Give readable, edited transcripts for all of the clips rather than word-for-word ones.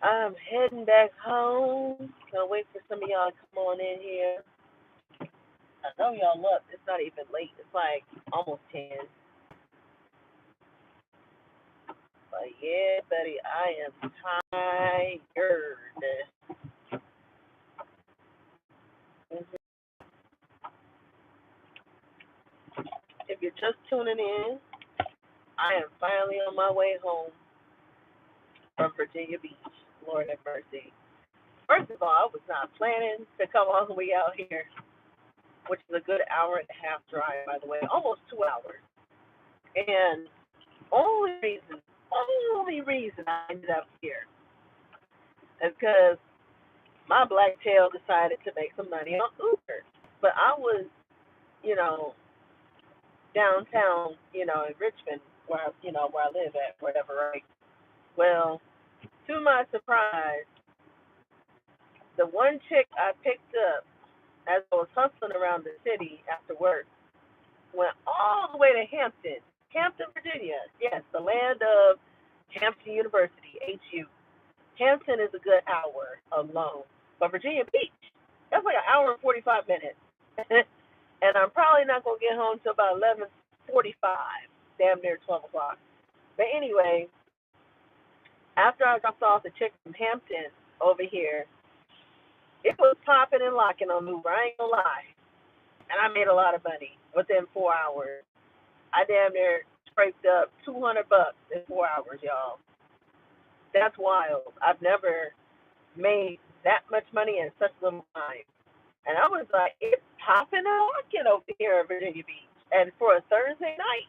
I'm heading back home. Gonna wait for some of y'all to come on in here. I know y'all up. It's not even late. It's like almost 10. But yeah, buddy, I am tired. Mhm. If you're just tuning in, I am finally on my way home from Virginia Beach. Lord have mercy. First of all, I was not planning to come all the way out here, which is a good hour and a half drive, by the way, almost 2 hours. And only reason, only reason I ended up here is because my black tail decided to make some money on Uber. But I was, you know, downtown, in Richmond, where I live at, whatever, right? Well, to my surprise, the one chick I picked up as I was hustling around the city after work went all the way to Hampton, Virginia. Yes, the land of Hampton University, HU. Hampton is a good hour alone. But Virginia Beach, that's like an hour and 45 minutes. And I'm probably not going to get home till about 11:45, damn near 12 o'clock. But anyway, after I dropped off the chick from Hampton over here, it was popping and locking on Uber. I ain't going to lie. And I made a lot of money within 4 hours. I damn near scraped up $200 in 4 hours, y'all. That's wild. I've never made that much money in such little time. And I was like, it's popping and locking over here in Virginia Beach. And for a Thursday night,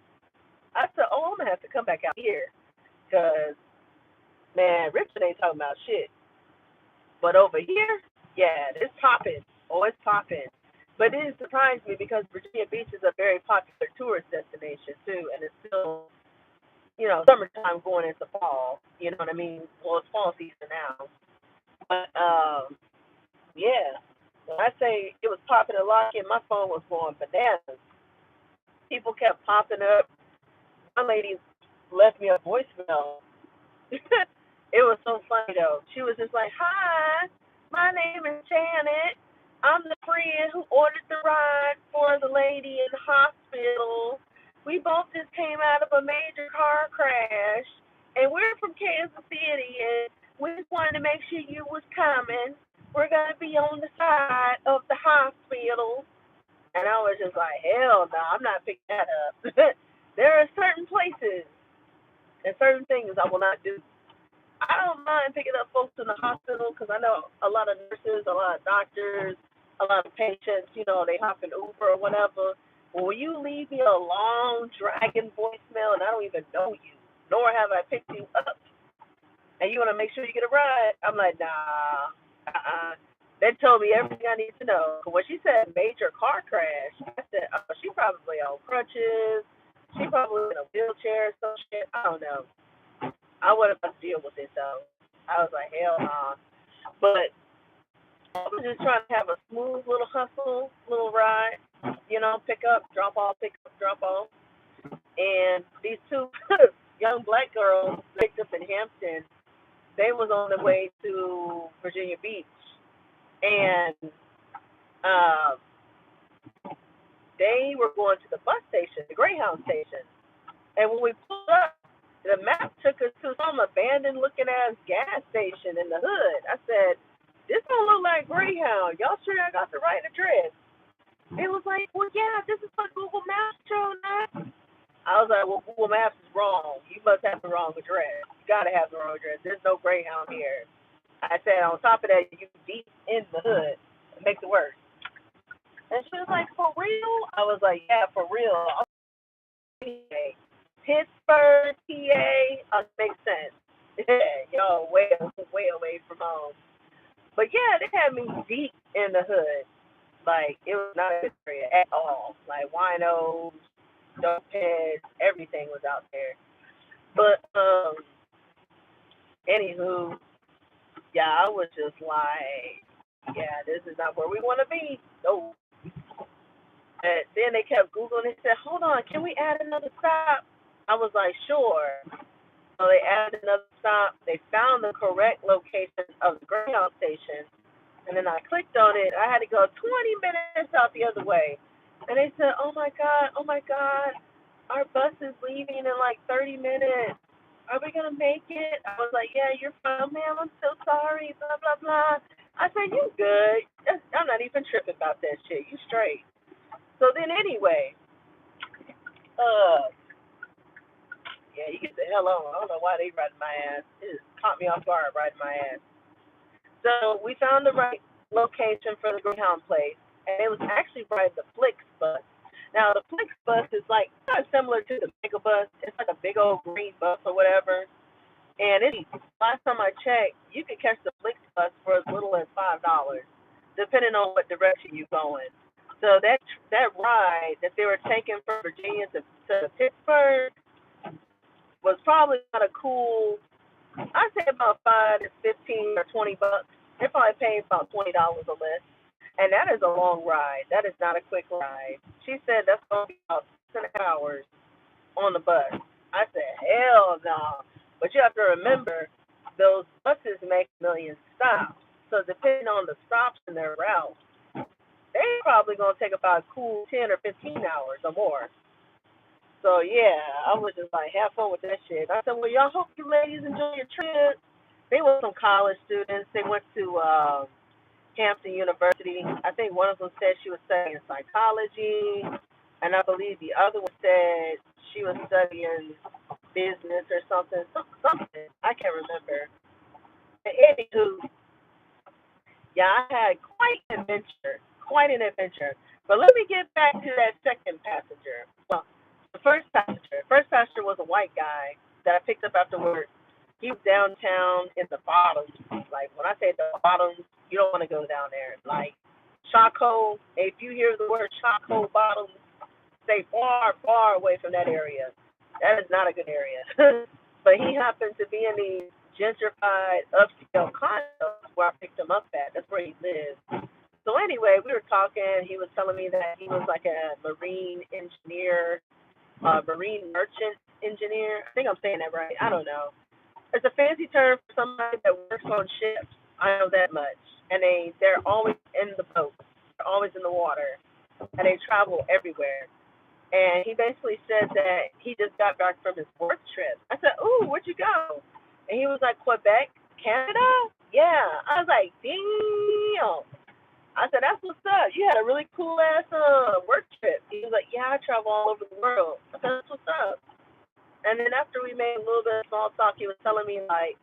I said, oh, I'm going to have to come back out here. Because, man, Richard ain't talking about shit. But over here, yeah, it's popping. Oh, it's popping. But it surprised me because Virginia Beach is a very popular tourist destination, too. And it's still, summertime going into fall. You know what I mean? Well, it's fall season now. But, yeah, when I say it was popping and locking, my phone was going bananas. People kept popping up. One lady left me a voicemail. It was so funny though. She was just like, "Hi, my name is Janet. I'm the friend who ordered the ride for the lady in the hospital. We both just came out of a major car crash, and we're from Kansas City, and we just wanted to make sure you was coming. We're gonna be on the side of the hospital." And I was just like, "Hell no, I'm not picking that up." There are certain places and certain things I will not do. I don't mind picking up folks in the hospital because I know a lot of nurses, a lot of doctors, a lot of patients, they hop in Uber or whatever. But when you leave me a long, dragging voicemail and I don't even know you, nor have I picked you up, and you want to make sure you get a ride, I'm like, nah, They told me everything I need to know. When she said major car crash, I said, oh, she probably on crutches. She probably in a wheelchair or some shit. I don't know. I wouldn't have to deal with it though. I was like, hell nah. But I was just trying to have a smooth little hustle, little ride. Pick up, drop off, pick up, drop off. And these two young black girls picked up in Hampton. They was on their way to Virginia Beach, and um, they were going to the bus station, the Greyhound station. And when we pulled up, the map took us to some abandoned looking ass gas station in the hood. I said, this don't look like Greyhound. Y'all sure I got the right address? It was like, well, yeah, this is what Google Maps showed us. I was like, well, Google Maps is wrong. You must have the wrong address. You got to have the wrong address. There's no Greyhound here. I said, on top of that, you deep in the hood. It makes it worse. And she was like, for real? I was like, yeah, for real. Pittsburgh, PA, makes sense. Yeah, yo, way away from home. But yeah, they had me deep in the hood. Like, it was not a good area at all. Like, winos, dope heads, everything was out there. But, anywho, yeah, I was just like, yeah, this is not where we want to be. No. And then they kept Googling and said, hold on, can we add another stop? I was like, sure. So they added another stop. They found the correct location of the Greyhound station, and then I clicked on it. I had to go 20 minutes out the other way. And they said, oh my God, our bus is leaving in like 30 minutes. Are we going to make it? I was like, yeah, you're fine. Oh, ma'am, I'm so sorry, blah, blah, blah. I said, you good. I'm not even tripping about that shit. You straight. So then anyway, uh, yeah, you get the hell on. I don't know why they riding my ass. It just caught me off guard riding my ass. So we found the right location for the Greyhound place, and it was actually by the Flix bus. Now the Flix bus is like kind of similar to the Mega bus. It's like a big old green bus or whatever. And last time I checked, you could catch the Flix bus for as little as $5, depending on what direction you're going. So that ride that they were taking from Virginia to Pittsburgh was probably not a cool. I'd say about 5 to 15 or $20. They probably paid about $20 or less, and that is a long ride. That is not a quick ride. She said that's going to be about 6.5 hours on the bus. I said hell no. But you have to remember, those buses make millions of stops. So depending on the stops and their route, they probably gonna take about a cool 10 or 15 hours or more. So yeah, I was just like, have fun with that shit. I said, well, y'all hope you ladies enjoy your trip. They were some college students. They went to Hampton University. I think one of them said she was studying psychology, and I believe the other one said she was studying business or something. Something I can't remember. And anywho, yeah, I had quite an adventure. But let me get back to that second passenger. Well, the first passenger was a white guy that I picked up after work. He was downtown in the bottoms. Like when I say the bottoms, you don't want to go down there. Like Chaco, if you hear the word Chaco bottoms, stay far, far away from that area. That is not a good area. But he happened to be in these gentrified upscale condos where I picked him up at. That's where he lives. So anyway, we were talking. He was telling me that he was like a marine engineer, marine merchant engineer. I think I'm saying that right. I don't know. It's a fancy term for somebody that works on ships. I know that much. And they're always in the boat. They're always in the water. And they travel everywhere. And he basically said that he just got back from his work trip. I said, ooh, where'd you go? And he was like, Quebec, Canada? Yeah. I was like, damn. I said, that's what's up. You had a really cool ass work trip. He was like, yeah, I travel all over the world. I said, that's what's up. And then after we made a little bit of small talk, he was telling me like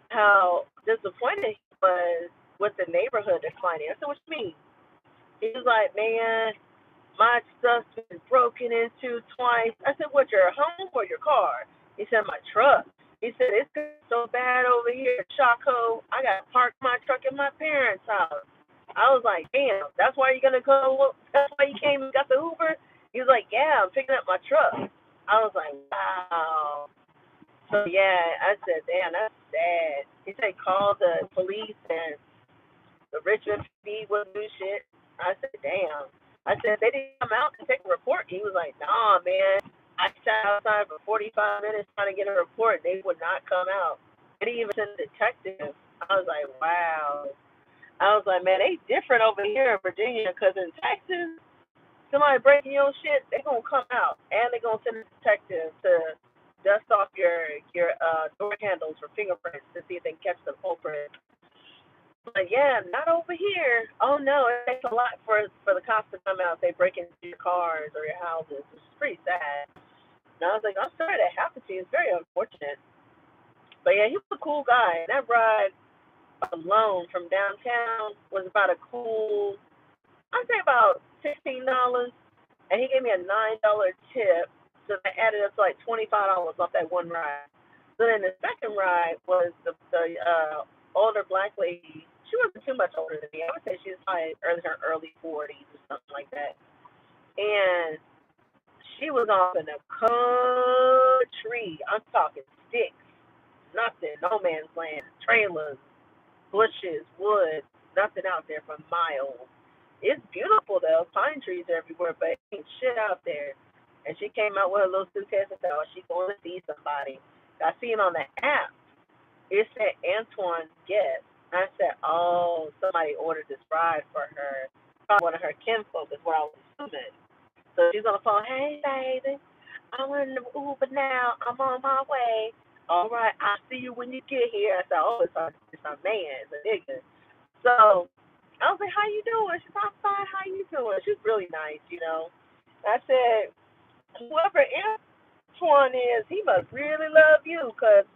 how disappointed he was with the neighborhood declining. I said, what you mean? He was like, man, my stuff's been broken into twice. I said, what, your home or your car? He said, my truck. He said, it's so bad over here at Chaco. I got to park my truck in my parents' house. I was like, damn, that's why you're going to go? That's why you came and got the Uber? He was like, yeah, I'm picking up my truck. I was like, wow. So, yeah, I said, damn, that's sad. He said, call the police and the Richmond PD wouldn't do shit. I said, damn. I said, they didn't come out and take a report. He was like, nah, man. I sat outside for 45 minutes trying to get a report. They would not come out. They didn't even send a detective. I was like, wow. I was like, man, they different over here in Virginia because in Texas, somebody breaking your shit, they going to come out. And they going to send a detective to dust off your door handles for fingerprints to see if they can catch the culprit. But yeah, not over here. Oh no, it takes a lot for the cops to come out if they break into your cars or your houses, which is pretty sad. And I was like, I'm sorry that happened to you. It's very unfortunate. But yeah, he was a cool guy. And that ride alone from downtown was about a cool, I'd say about $16. And he gave me a $9 tip, so that added up to like $25 off that one ride. So then the second ride was the older black lady. She wasn't too much older than me. I would say she was probably in her early 40s or something like that. And she was off in the country. I'm talking sticks, nothing, no man's land, trailers, bushes, wood, nothing out there for miles. It's beautiful though, pine trees everywhere, but ain't shit out there. And she came out with her little suitcase and said, oh, she's going to see somebody. I seen on the app, it said Antoine's guest. I said, oh, somebody ordered this ride for her. Probably one of her kinfolk is what I was assuming. So she's on the phone, hey, baby, I'm in the Uber now. I'm on my way. All right, I'll see you when you get here. I said, oh, it's our man, it's a nigga. So I was like, how you doing? She's like, I'm fine. How you doing? She's really nice, you know. I said, whoever Antoine is, he must really love you, because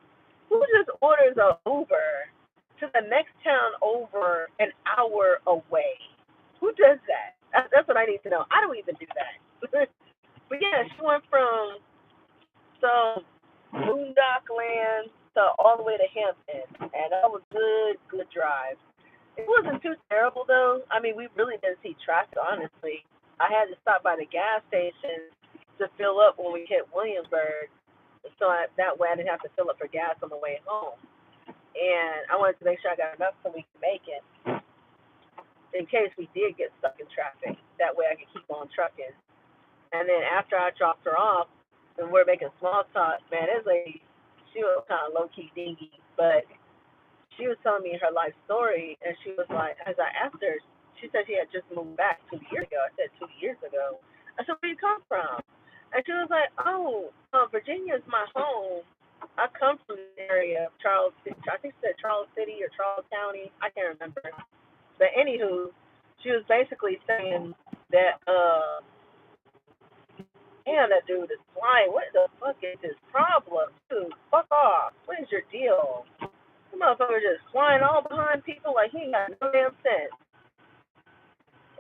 who just orders a Uber to the next town over an hour away? Who does that? That's what I need to know. I don't even do that. But yeah, she went from some boondock land to all the way to Hampton, and that was good drive. It wasn't too terrible though. I mean, we really didn't see traffic, honestly. I had to stop by the gas station to fill up when we hit Williamsburg, so that way I didn't have to fill up for gas on the way home. And I wanted to make sure I got enough so we could make it in case we did get stuck in traffic. That way I could keep on trucking. And then after I dropped her off, and we're making small talk, man, this lady, she was kind of low key dingy, but she was telling me her life story, and she was like, as I asked her, she said she had just moved back 2 years ago. I said 2 years ago. I said, where you come from? And she was like, oh, Virginia is my home. I come from the area of Charles, I think she said Charles City or Charles County. I can't remember. But anywho, she was basically saying that, damn, that dude is flying. What the fuck is his problem? Dude, fuck off. What is your deal? The motherfucker just flying all behind people like he ain't got no damn sense.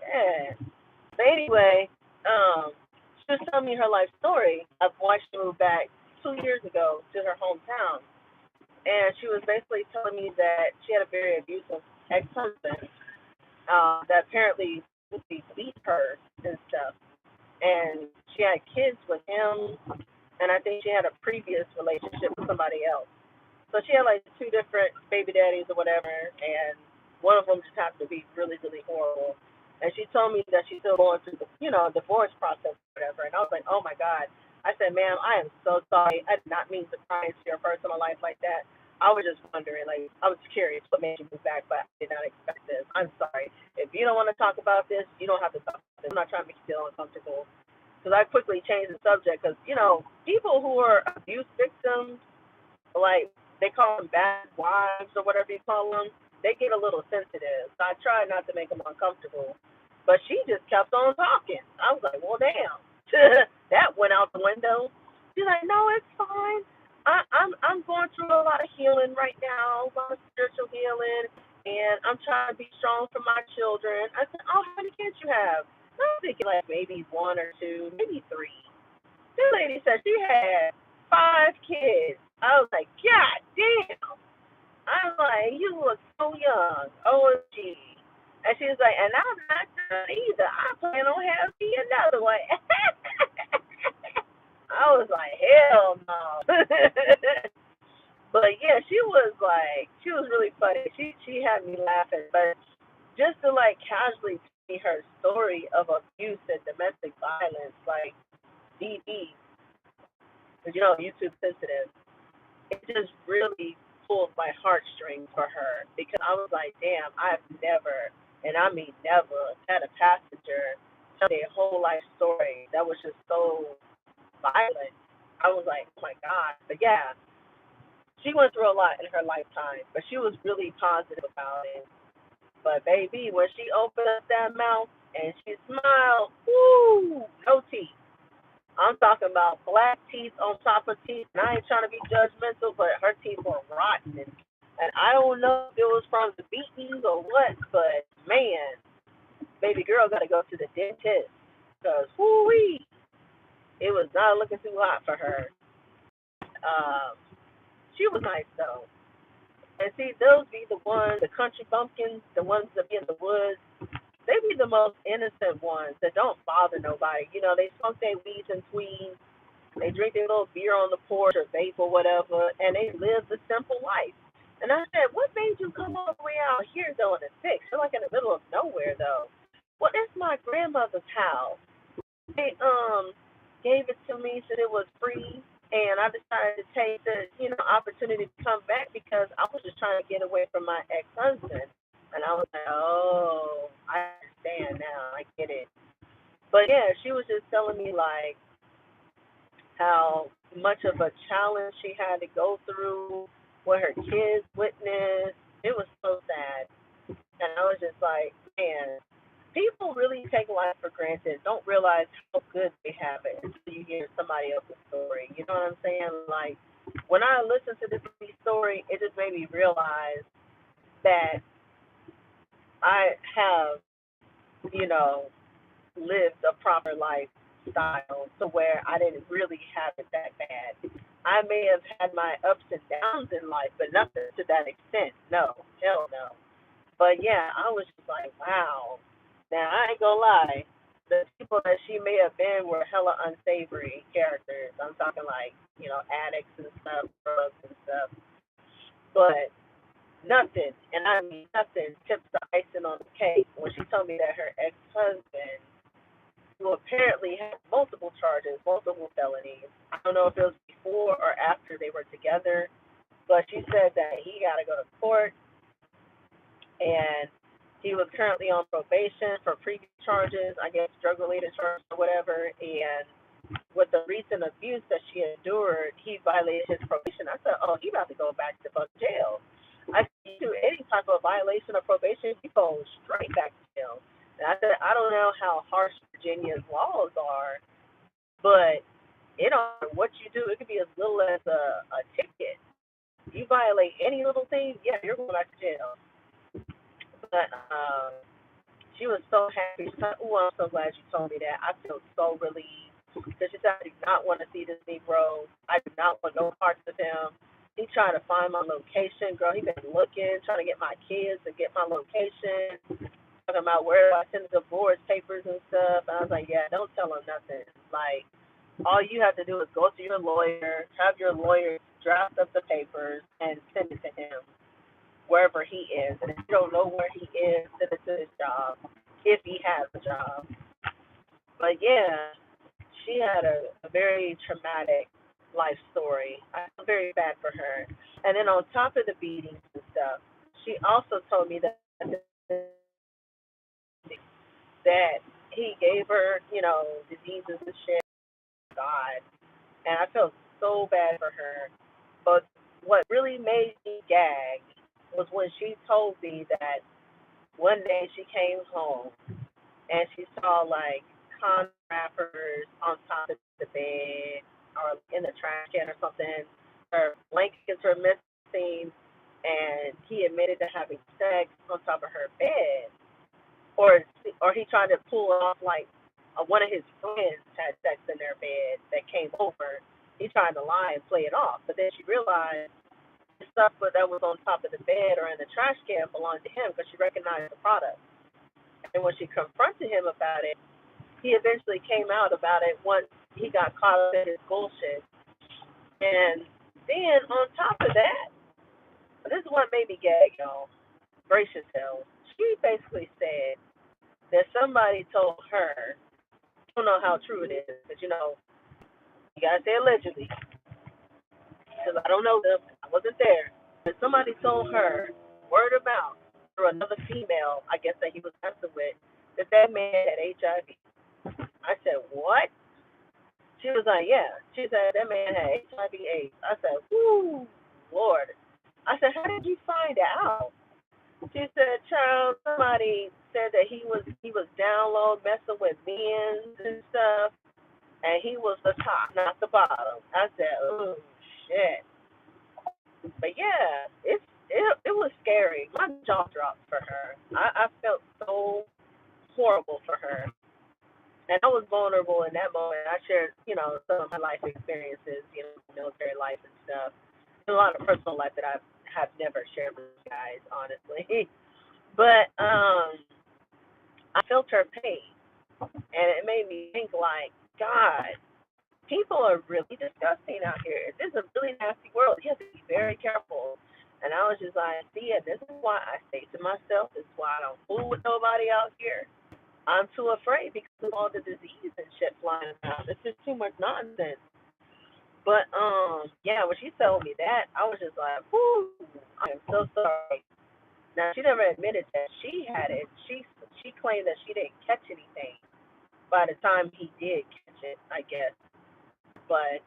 Yeah. But anyway, she was telling me her life story of why she moved back 2 years ago to her hometown. And she was basically telling me that she had a very abusive ex-husband that apparently beat her and stuff. And she had kids with him, and I think she had a previous relationship with somebody else. So she had like two different baby daddies or whatever, and one of them just happened to be really, really horrible. And she told me that she's still going through the, divorce process or whatever. And I was like, oh my God. I said, ma'am, I am so sorry. I did not mean to pry into your personal life like that. I was just wondering, like, I was curious what made you move back, but I did not expect this. I'm sorry. If you don't want to talk about this, you don't have to talk about this. I'm not trying to make you feel uncomfortable. Because I quickly changed the subject, because, people who are abuse victims, like, they call them bad wives or whatever you call them, they get a little sensitive. So I tried not to make them uncomfortable. But she just kept on talking. I was like, well, damn. That went out the window. She's like, no, it's fine. I'm going through a lot of healing right now, a lot of spiritual healing, and I'm trying to be strong for my children. I said, oh, how many kids you have? I was thinking like maybe one or two, maybe three. This lady said she had 5 kids. I was like, God damn. I was like, you look so young. OMG. And she was like, and I'm not done either. I plan on having another one. I was like, hell no. But yeah, she was really funny. She had me laughing. But just to like casually see her story of abuse and domestic violence, like DV, because YouTube's sensitive. It just really pulled my heartstrings for her, because I was like, damn, I've never, and I mean never, had a passenger tell their whole life story that was just so violent. I was like, oh my God. But yeah, she went through a lot in her lifetime, but she was really positive about it. But baby, when she opened up that mouth and she smiled, woo, no teeth. I'm talking about black teeth on top of teeth. And I ain't trying to be judgmental, but her teeth were rotten. And I don't know if it was from the beatings or what, but man, baby girl got to go to the dentist. Because, whoo-wee, it was not looking too hot for her. She was nice, though. And see, those be the ones, the country bumpkins, the ones that be in the woods. They be the most innocent ones that don't bother nobody. They smoke their weeds and tweeds. They drink their little beer on the porch or vape or whatever, and they live the simple life. And I said, what made you come all the way out here, though, in the six? You're like in the middle of nowhere, though. Well, that's my grandmother's house. They gave it to me, said it was free. And I decided to take the, opportunity to come back because I was just trying to get away from my ex-husband. And I was like, oh, I understand now. I get it. But yeah, she was just telling me like how much of a challenge she had to go through, what her kids witnessed. It was so sad. And I was just like, man, people really take life for granted, don't realize how good they have it until you hear somebody else's story. You know what I'm saying? Like, when I listened to this story, it just made me realize that I have, you know, lived a proper lifestyle to where I didn't really have it that bad. I may have had my ups and downs in life, but nothing to that extent. No, hell no. But yeah, I was just like, wow. Now I ain't gonna lie, the people that she may have been were hella unsavory characters. I'm talking like, addicts and stuff, drugs and stuff. But nothing, and I mean nothing, tips the icing on the cake when she told me that her ex-husband, who apparently had multiple charges, multiple felonies. I don't know if it was before or after they were together, but she said that he got to go to court and he was currently on probation for previous charges, I guess drug-related charges or whatever. And with the recent abuse that she endured, he violated his probation. I said, oh, he about to go back to fuck jail. I said, you do any type of violation of probation, you go straight back to jail. And I said, I don't know how harsh Virginia's laws are, but it don't matter what you do. It could be as little as a ticket. You violate any little thing, yeah, you're going back to jail. But she was so happy. She said, "Oh, I'm so glad you told me that. I feel so relieved." Because she said, "I do not want to see this Negro. I do not want no parts of him. He trying to find my location, girl. He been looking, trying to get my kids to get my location, talking about where I send the divorce papers and stuff." And I was like, "Yeah, don't tell him nothing. Like, all you have to do is go to your lawyer, have your lawyer draft up the papers, and send it to him wherever he is. And if you don't know where he is, send it to his job, if he has a job." But yeah, she had a very traumatic life story. I feel very bad for her. And then on top of the beatings and stuff, she also told me that he gave her, diseases and shit. God. And I felt so bad for her. But what really made me gag was when she told me that one day she came home and she saw like condom wrappers on top of the bed or in the trash can or something. Her blankets were missing, and he admitted to having sex on top of her bed, or he tried to pull off like one of his friends had sex in their bed that came over. He tried to lie and play it off, but then she realized the stuff that was on top of the bed or in the trash can belonged to him because she recognized the product. And when she confronted him about it, he eventually came out about it once he got caught up in his bullshit. And then on top of that, this is what made me gag, y'all. Gracious hell. She basically said that somebody told her, I don't know how true it is, but you gotta say allegedly, because I don't know them, I wasn't there. But somebody told her, word of mouth, through another female, I guess that he was messing with, that man had HIV. I said, what? She was like, yeah. She said, that man had HIV/AIDS. I said, whoo, Lord. I said, how did you find out? She said, child, somebody said that he was down low messing with men and stuff, and he was the top, not the bottom. I said, oh, shit. But yeah, it was scary. My jaw dropped for her. I felt so horrible for her. And I was vulnerable in that moment. I shared, some of my life experiences, military life and stuff. There's a lot of personal life that I have never shared with you guys, honestly. But I felt her pain, and it made me think, like, God, people are really disgusting out here. This is a really nasty world. You have to be very careful. And I was just like, see, this is why I say to myself, this is why I don't fool with nobody out here. I'm too afraid because of all the disease and shit flying around. It's just too much nonsense. But yeah, when she told me that, I was just like, whoo, I am so sorry. Now she never admitted that she had it. She claimed that she didn't catch anything by the time he did catch it, I guess. But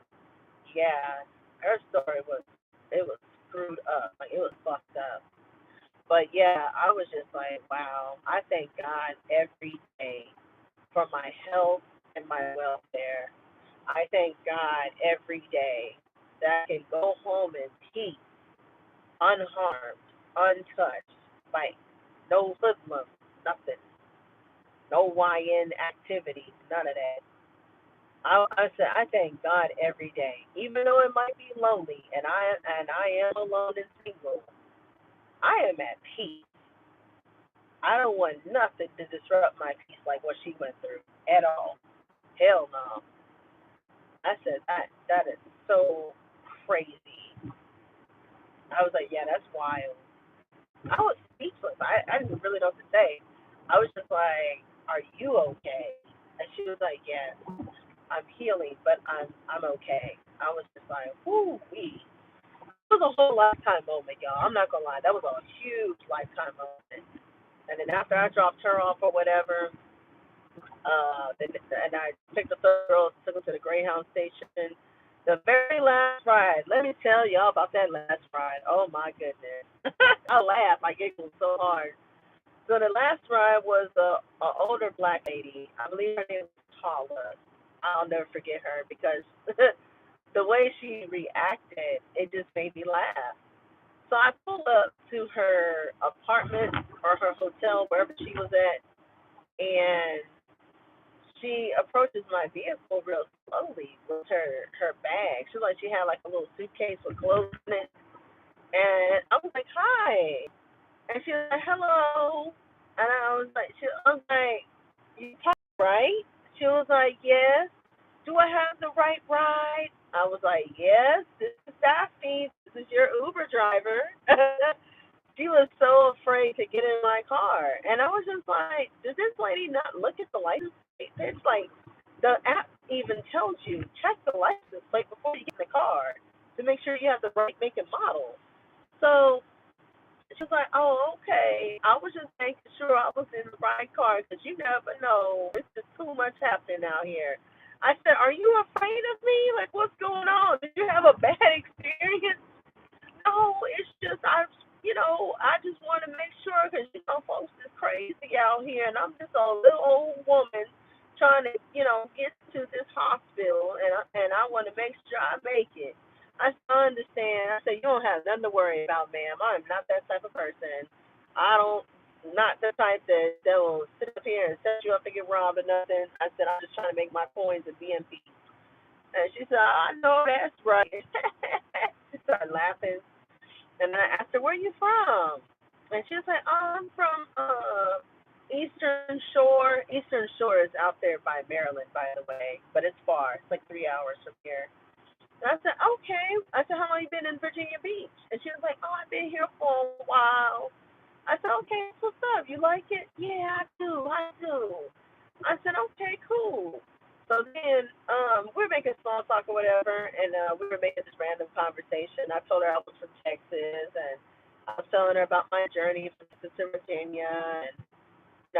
yeah, her story was, it was screwed up. Like it was fucked up. But yeah, I was just like, wow. I thank God every day for my health and my welfare. I thank God every day that I can go home in peace, unharmed, untouched, like no hoodlums, nothing, no YN activity, none of that. I said I thank God every day, even though it might be lonely, and I am alone and single. I am at peace. I don't want nothing to disrupt my peace like what she went through at all. Hell no. I said that is so crazy. I was like, yeah, that's wild. I was speechless. I didn't really know what to say. I was just like, are you okay? And she was like, yes, I'm healing, but I'm okay. I was just like, whoo wee. It was a whole lifetime moment, y'all. I'm not gonna lie, that was a huge lifetime moment. And then after I dropped her off or whatever, and I picked up the girls, took them to the Greyhound station. The very last ride, let me tell y'all about that last ride. Oh my goodness. I laughed, I giggled so hard. So the last ride was a older black lady. I believe her name was Paula. I'll never forget her because the way she reacted, it just made me laugh. So I pulled up to her apartment or her hotel, wherever she was at, and she approaches my vehicle real slowly with her bag. She was like she had like a little suitcase with clothes in it, and I was like, "Hi," and she was like, "Hello," and I was like, "You talk right?" She was like, "Yes." Do I have the right ride? I was like, "Yes, this is Daphne. This is your Uber driver." She was so afraid to get in my car. And I was just like, does this lady not look at the license plate? It's like the app even tells you, check the license plate before you get in the car to make sure you have the right make and model. So she was like, oh, okay. I was just making sure I was in the right car because you never know. It's just too much happening out here. I said, are you afraid of me? Like, what's going on? Did you have a bad experience? No, it's just I just want to make sure because folks is crazy out here, and I'm just a little old woman trying to get to this hospital, and I want to make sure I make it. I understand. I said you don't have nothing to worry about, ma'am. I'm not that type of person. I don't. Not the type that will sit up here and set you up to get robbed or nothing. I said I'm just trying to make my coins and be in peace. And she said, I know that's right. She started laughing. And I asked her, where are you from? And she was like, oh, I'm from Eastern Shore. Eastern Shore is out there by Maryland, by the way, but it's far. It's like 3 hours from here. And I said, okay. I said, how long you been in Virginia Beach? And she was like, oh, I've been here for a while. I said, okay, what's up? You like it? Yeah, I do. I do. I said, okay, cool. So then we were making small talk or whatever, and we were making this random conversation. I told her I was from Texas, and I was telling her about my journey from Texas to Virginia, and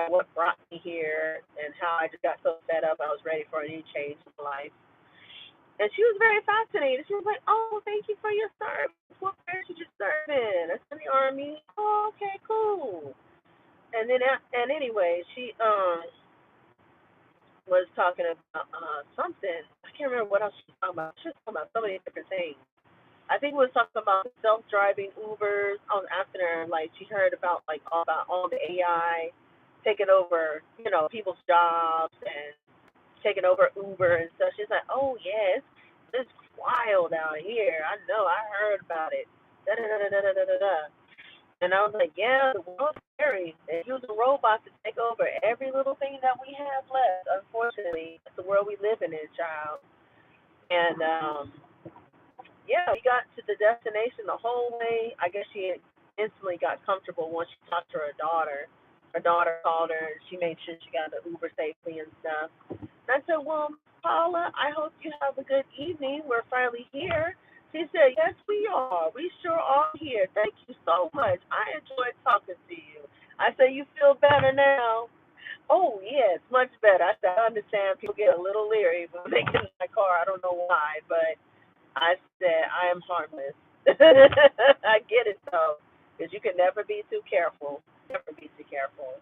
what brought me here, and how I just got so fed up I was ready for a new change in life. And she was very fascinated. She was like, "Oh, thank you for your service. What branch did you serve in?" I said, "The Army." Oh, okay, cool. And then, and anyway, she was talking about something. I can't remember what else she was talking about. She was talking about so many different things. I think we was talking about self-driving Ubers. I was asking her like she heard about all the AI taking over, people's jobs and taking over Uber and stuff. She's like, oh yes, it's wild out here. I know. I heard about it. Da da da da da da da da. And I was like, yeah, the world's scary. They use a robot to take over every little thing that we have left. Unfortunately, it's the world we live in, child. And yeah, we got to the destination the whole way. I guess she instantly got comfortable once she talked to her daughter. Her daughter called her, and she made sure she got the Uber safely and stuff. And I said, well, Paula. I hope you have a good evening. We're finally here. She said, yes, we are. We sure are here. Thank you so much. I enjoyed talking to you. I said, you feel better now? Oh, yes, much better. I said, I understand people get a little leery when they get in my car. I don't know why, but I said, I am harmless. I get it, though, because you can never be too careful. Never be too careful.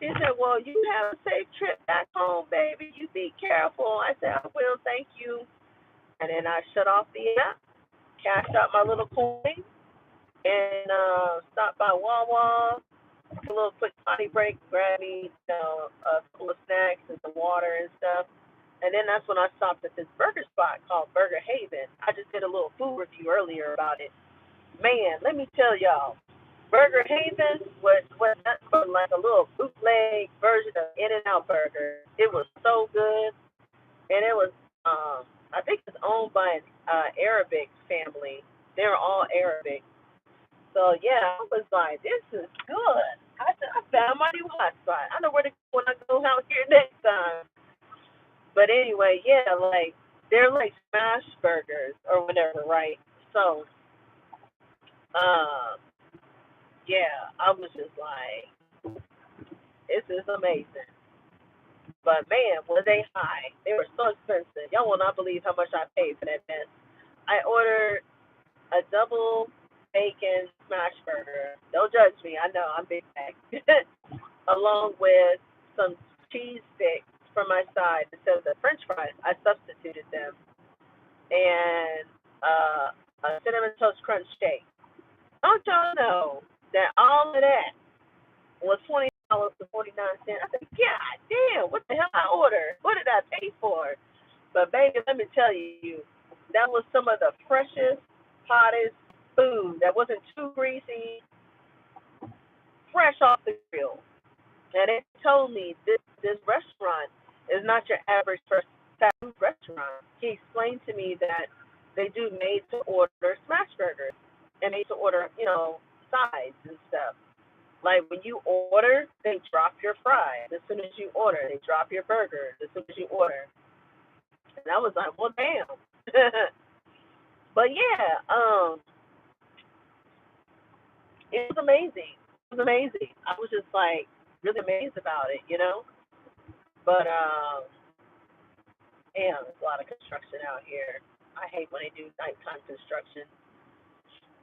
She said, well, you have a safe trip back home, baby. You be careful. I said, I will, thank you. And then I shut off the app, cashed out my little coin, and stopped by Wawa, a little quick potty break, grab me, a couple of snacks and some water and stuff. And then that's when I stopped at this burger spot called Burger Haven. I just did a little food review earlier about it. Man, let me tell y'all, Burger Haven was nothing but like a little bootleg version of In-N-Out Burger. It was so good, and it was I think it's owned by an Arabic family. They're all Arabic. So yeah, I was like, this is good. I said, I found my new hot spot. I know where to go when I go out here next time. But anyway, yeah, like they're like smash burgers or whatever, right? So, um, yeah, I was just like, this is amazing. But man, were they high? They were so expensive. Y'all will not believe how much I paid for that mess. I ordered a double bacon smash burger. Don't judge me. I know I'm big bag. Along with some cheese sticks for my side instead of the French fries. I substituted them and a cinnamon toast crunch shake. Don't y'all know that all of that was $20.49? I said, God damn, what the hell I ordered? What did I pay for? But baby, let me tell you, that was some of the freshest, hottest food that wasn't too greasy, fresh off the grill. And they told me this restaurant is not your average fast food restaurant. He explained to me that they do made to order smash burgers and made to order, sides and stuff. Like when you order, they drop your fries as soon as you order. They drop your burgers as soon as you order. And I was like, well, damn. But yeah, it was amazing. It was amazing. I was just like really amazed about it. But damn, there's a lot of construction out here. I hate when they do nighttime construction.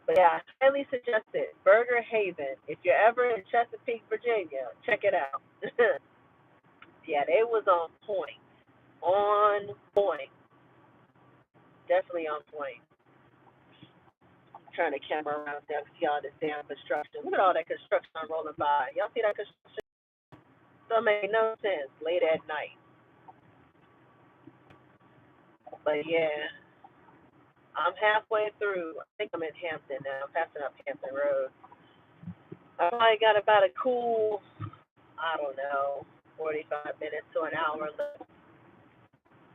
But yeah, I highly suggest it. Burger Haven. If you're ever in Chesapeake, Virginia, check it out. Yeah, they was on point. On point. Definitely on point. I'm trying to camera around there to see all this damn construction. Look at all that construction I'm rolling by. Y'all see that construction? Don't make no sense late at night. But yeah, I'm halfway through. I think I'm in Hampton now. I'm passing up Hampton Road. I probably got about a cool, I don't know, 45 minutes to an hour left.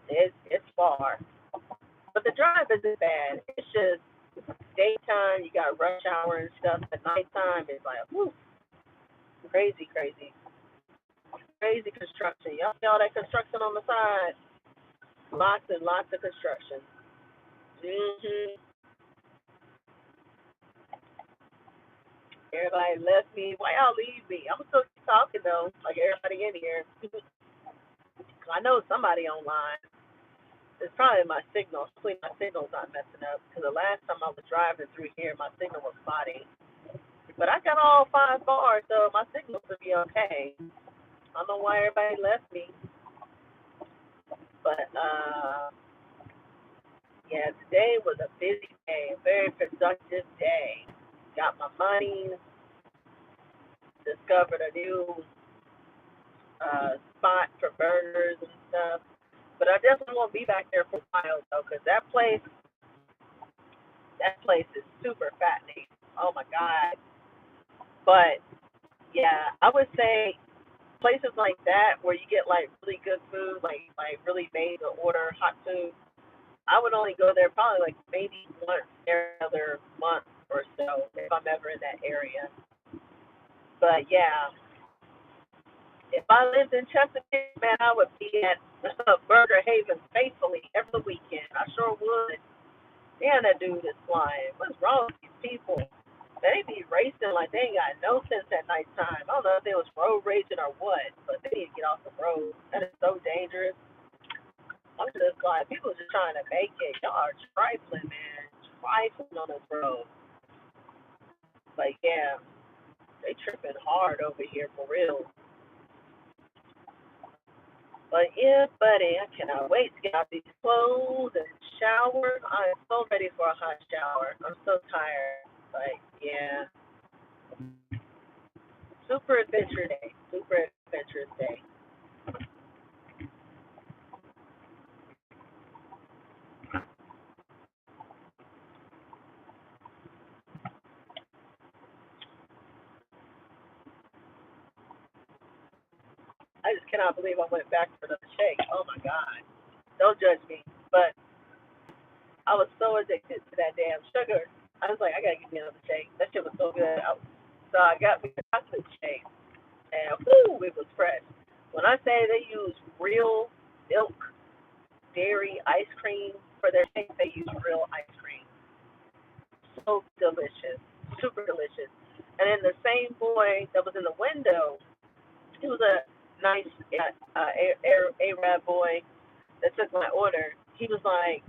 It's far, but the drive isn't bad. It's just daytime, you got rush hour and stuff. At nighttime, it's like, whew, crazy, crazy, crazy construction. Y'all see all that construction on the side? Lots and lots of construction. Mhm. Everybody left me. Why y'all leave me? I'm still talking though, like everybody in here. I know somebody online. It's probably my signal. Hopefully my signal's not messing up. Because the last time I was driving through here, my signal was spotty. But I got all 5 bars, so my signal should be okay. I don't know why everybody left me. But yeah, today was a busy day, a very productive day. Got my money, discovered a new spot for burgers and stuff. But I definitely won't be back there for a while though, because that place is super fattening. Oh my god! But yeah, I would say places like that where you get like really good food, like really made to order hot food. I would only go there probably like maybe once every other month or so if I'm ever in that area. But yeah, if I lived in Chesapeake, man, I would be at Burger Haven faithfully every weekend. I sure would. Damn, that dude is flying. What's wrong with these people? They be racing like they ain't got no sense at nighttime. I don't know if it was road raging or what, but they need to get off the road. That is so dangerous. I'm just like, people just trying to make it. Y'all are trifling, man. Trifling on this road. Like, yeah, they tripping hard over here for real. But yeah, buddy, I cannot wait to get out these clothes and shower. I am so ready for a hot shower. I'm so tired. Like, yeah, super adventure day. Super adventurous day. I just cannot believe I went back for the shake. Oh my god. Don't judge me. But I was so addicted to that damn sugar. I was like, I gotta give me another shake. That shit was so good. So I got me a chocolate shake, and whoo, it was fresh. When I say they use real milk dairy ice cream for their shake, they use real ice cream. So delicious, super delicious. And then the same boy that was in the window, he was a nice Arab boy that took my order. He was like,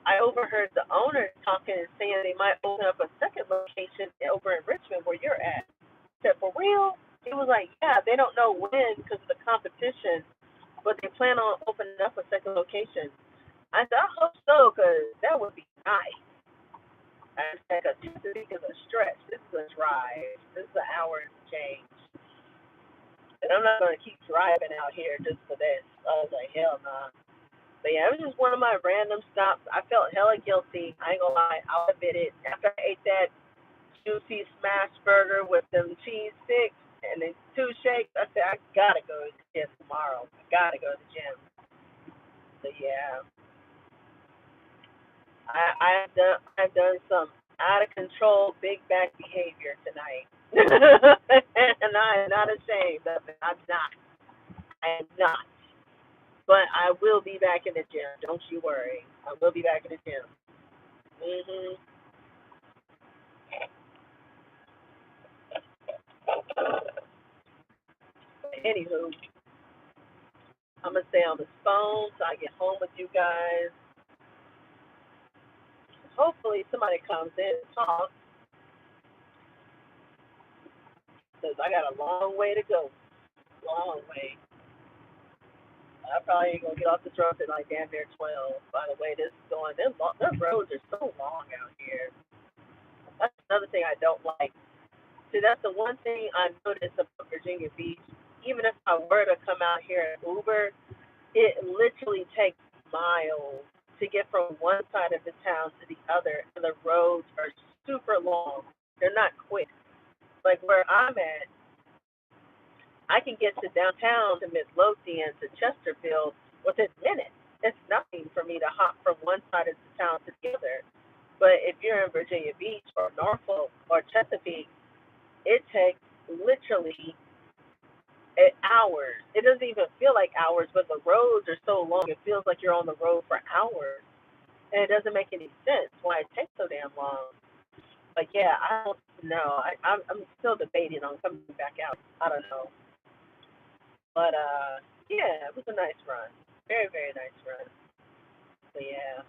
I overheard the owner talking and saying they might open up a second location over in Richmond where you're at. I said, for real? He was like, yeah, they don't know when because of the competition, but they plan on opening up a second location. I said, I hope so, because that would be nice. I said, because Chesapeake is a stretch. This is a drive. This is an hour and change. And I'm not going to keep driving out here just for this. I was like, hell no. Nah. But yeah, it was just one of my random stops. I felt hella guilty. I ain't gonna lie, I'll admit it. After I ate that juicy smash burger with them cheese sticks and then two shakes, I said I gotta go to the gym tomorrow. I gotta go to the gym. So yeah, I've done some out of control big back behavior tonight, and I am not ashamed of it. I'm not. I am not. But I will be back in the gym. Don't you worry. I will be back in the gym. Mhm. Anywho, I'm gonna stay on the phone so I get home with you guys. Hopefully somebody comes in and talks because I got a long way to go. Long way. I probably ain't gonna get off this road till like damn near 12. By the way, this is going. Them roads are so long out here. That's another thing I don't like. See, that's the one thing I noticed about Virginia Beach. Even if I were to come out here and Uber, it literally takes miles to get from one side of the town to the other, and the roads are super long. They're not quick. Like where I'm at, I can get to downtown to Midlothian to Chesterfield within minutes. It's nothing for me to hop from one side of the town to the other. But if you're in Virginia Beach or Norfolk or Chesapeake, it takes literally hours. It doesn't even feel like hours, but the roads are so long, it feels like you're on the road for hours. And it doesn't make any sense why it takes so damn long. But yeah, I don't know. I'm still debating on coming back out. I don't know. But yeah, it was a nice run. Very, very nice run. But yeah.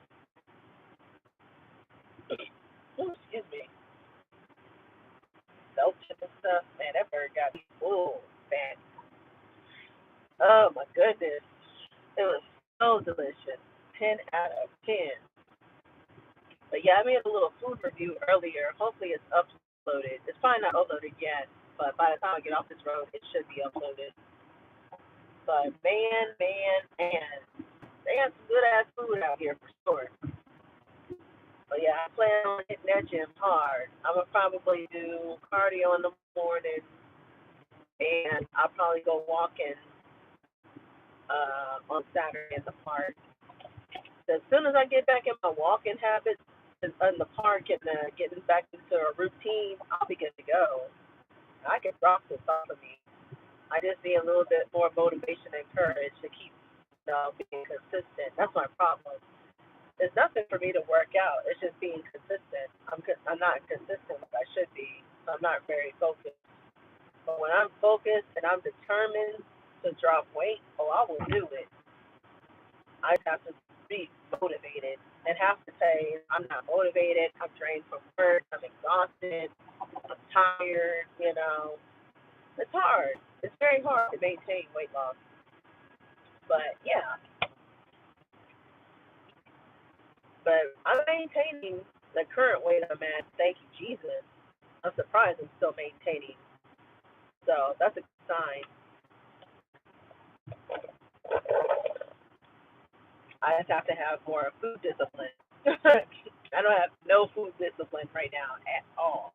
Ooh, excuse me. Belching and stuff. Man, that bird got me full fat. Oh my goodness. It was so delicious. 10 out of 10. But yeah, I made a little food review earlier. Hopefully it's uploaded. It's probably not uploaded yet, but by the time I get off this road, it should be uploaded. But man, they got some good ass food out here for sure. But yeah, I plan on hitting that gym hard. I'm gonna probably do cardio in the morning, and I'll probably go walking on Saturday in the park. As soon as I get back in my walking habits in the park and getting back into a routine, I'll be good to go. I can drop this off of me. I just need a little bit more motivation and courage to keep. Being consistent. That's my problem. It's nothing for me to work out. It's just being consistent. I'm not consistent like I should be. So I'm not very focused. But when I'm focused and I'm determined to drop weight, I will do it. I have to be motivated and have to say I'm not motivated. I'm drained from work. I'm exhausted. I'm tired. It's hard. It's very hard to maintain weight loss. But yeah, but I'm maintaining the current weight I'm at. Thank you, Jesus. I'm surprised I'm still maintaining. So that's a good sign. I just have to have more food discipline. I don't have no food discipline right now at all.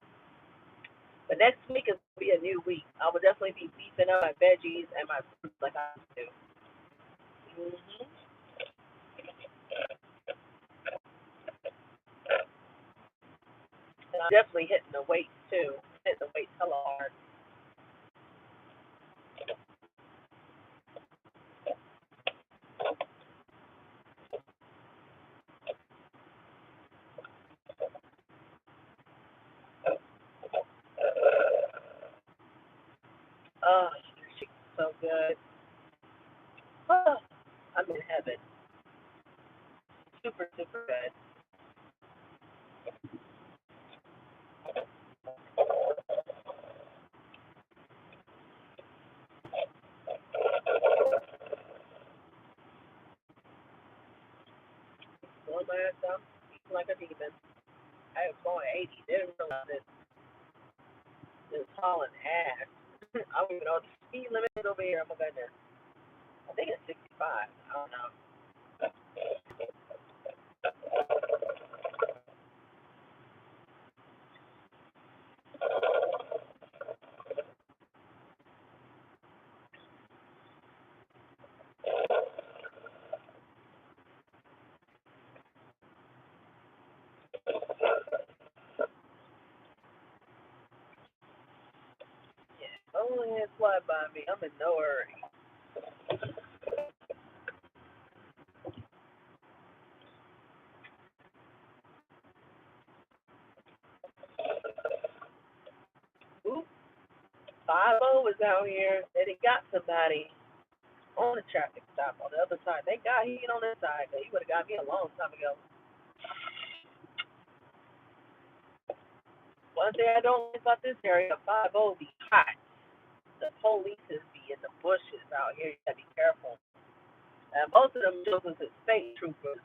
But next week is going to be a new week. I will definitely be beefing up my veggies and my fruits like I do. Mm-hmm. And I'm definitely hitting the weights too. Hitting the weights hella hard. Oh, she's so good. Oh, I'm in heaven. Super, super good. Blowing my ass up, eating like a demon. I was going 80. Didn't realize this hauling ass. I don't even know the speed limit is over here. Oh my goodness. I think it's 65. I don't know. Yeah. Only had fly by me. I'm in no hurry. Oop. 5-0 was out here. And he got somebody on the traffic stop on the other side. Thank God he ain't on this side, because he would have got me a long time ago. One thing I don't like about this area, 5-0 be hot. The police be in the bushes out here. You gotta be careful. And most of them jokers are state troopers.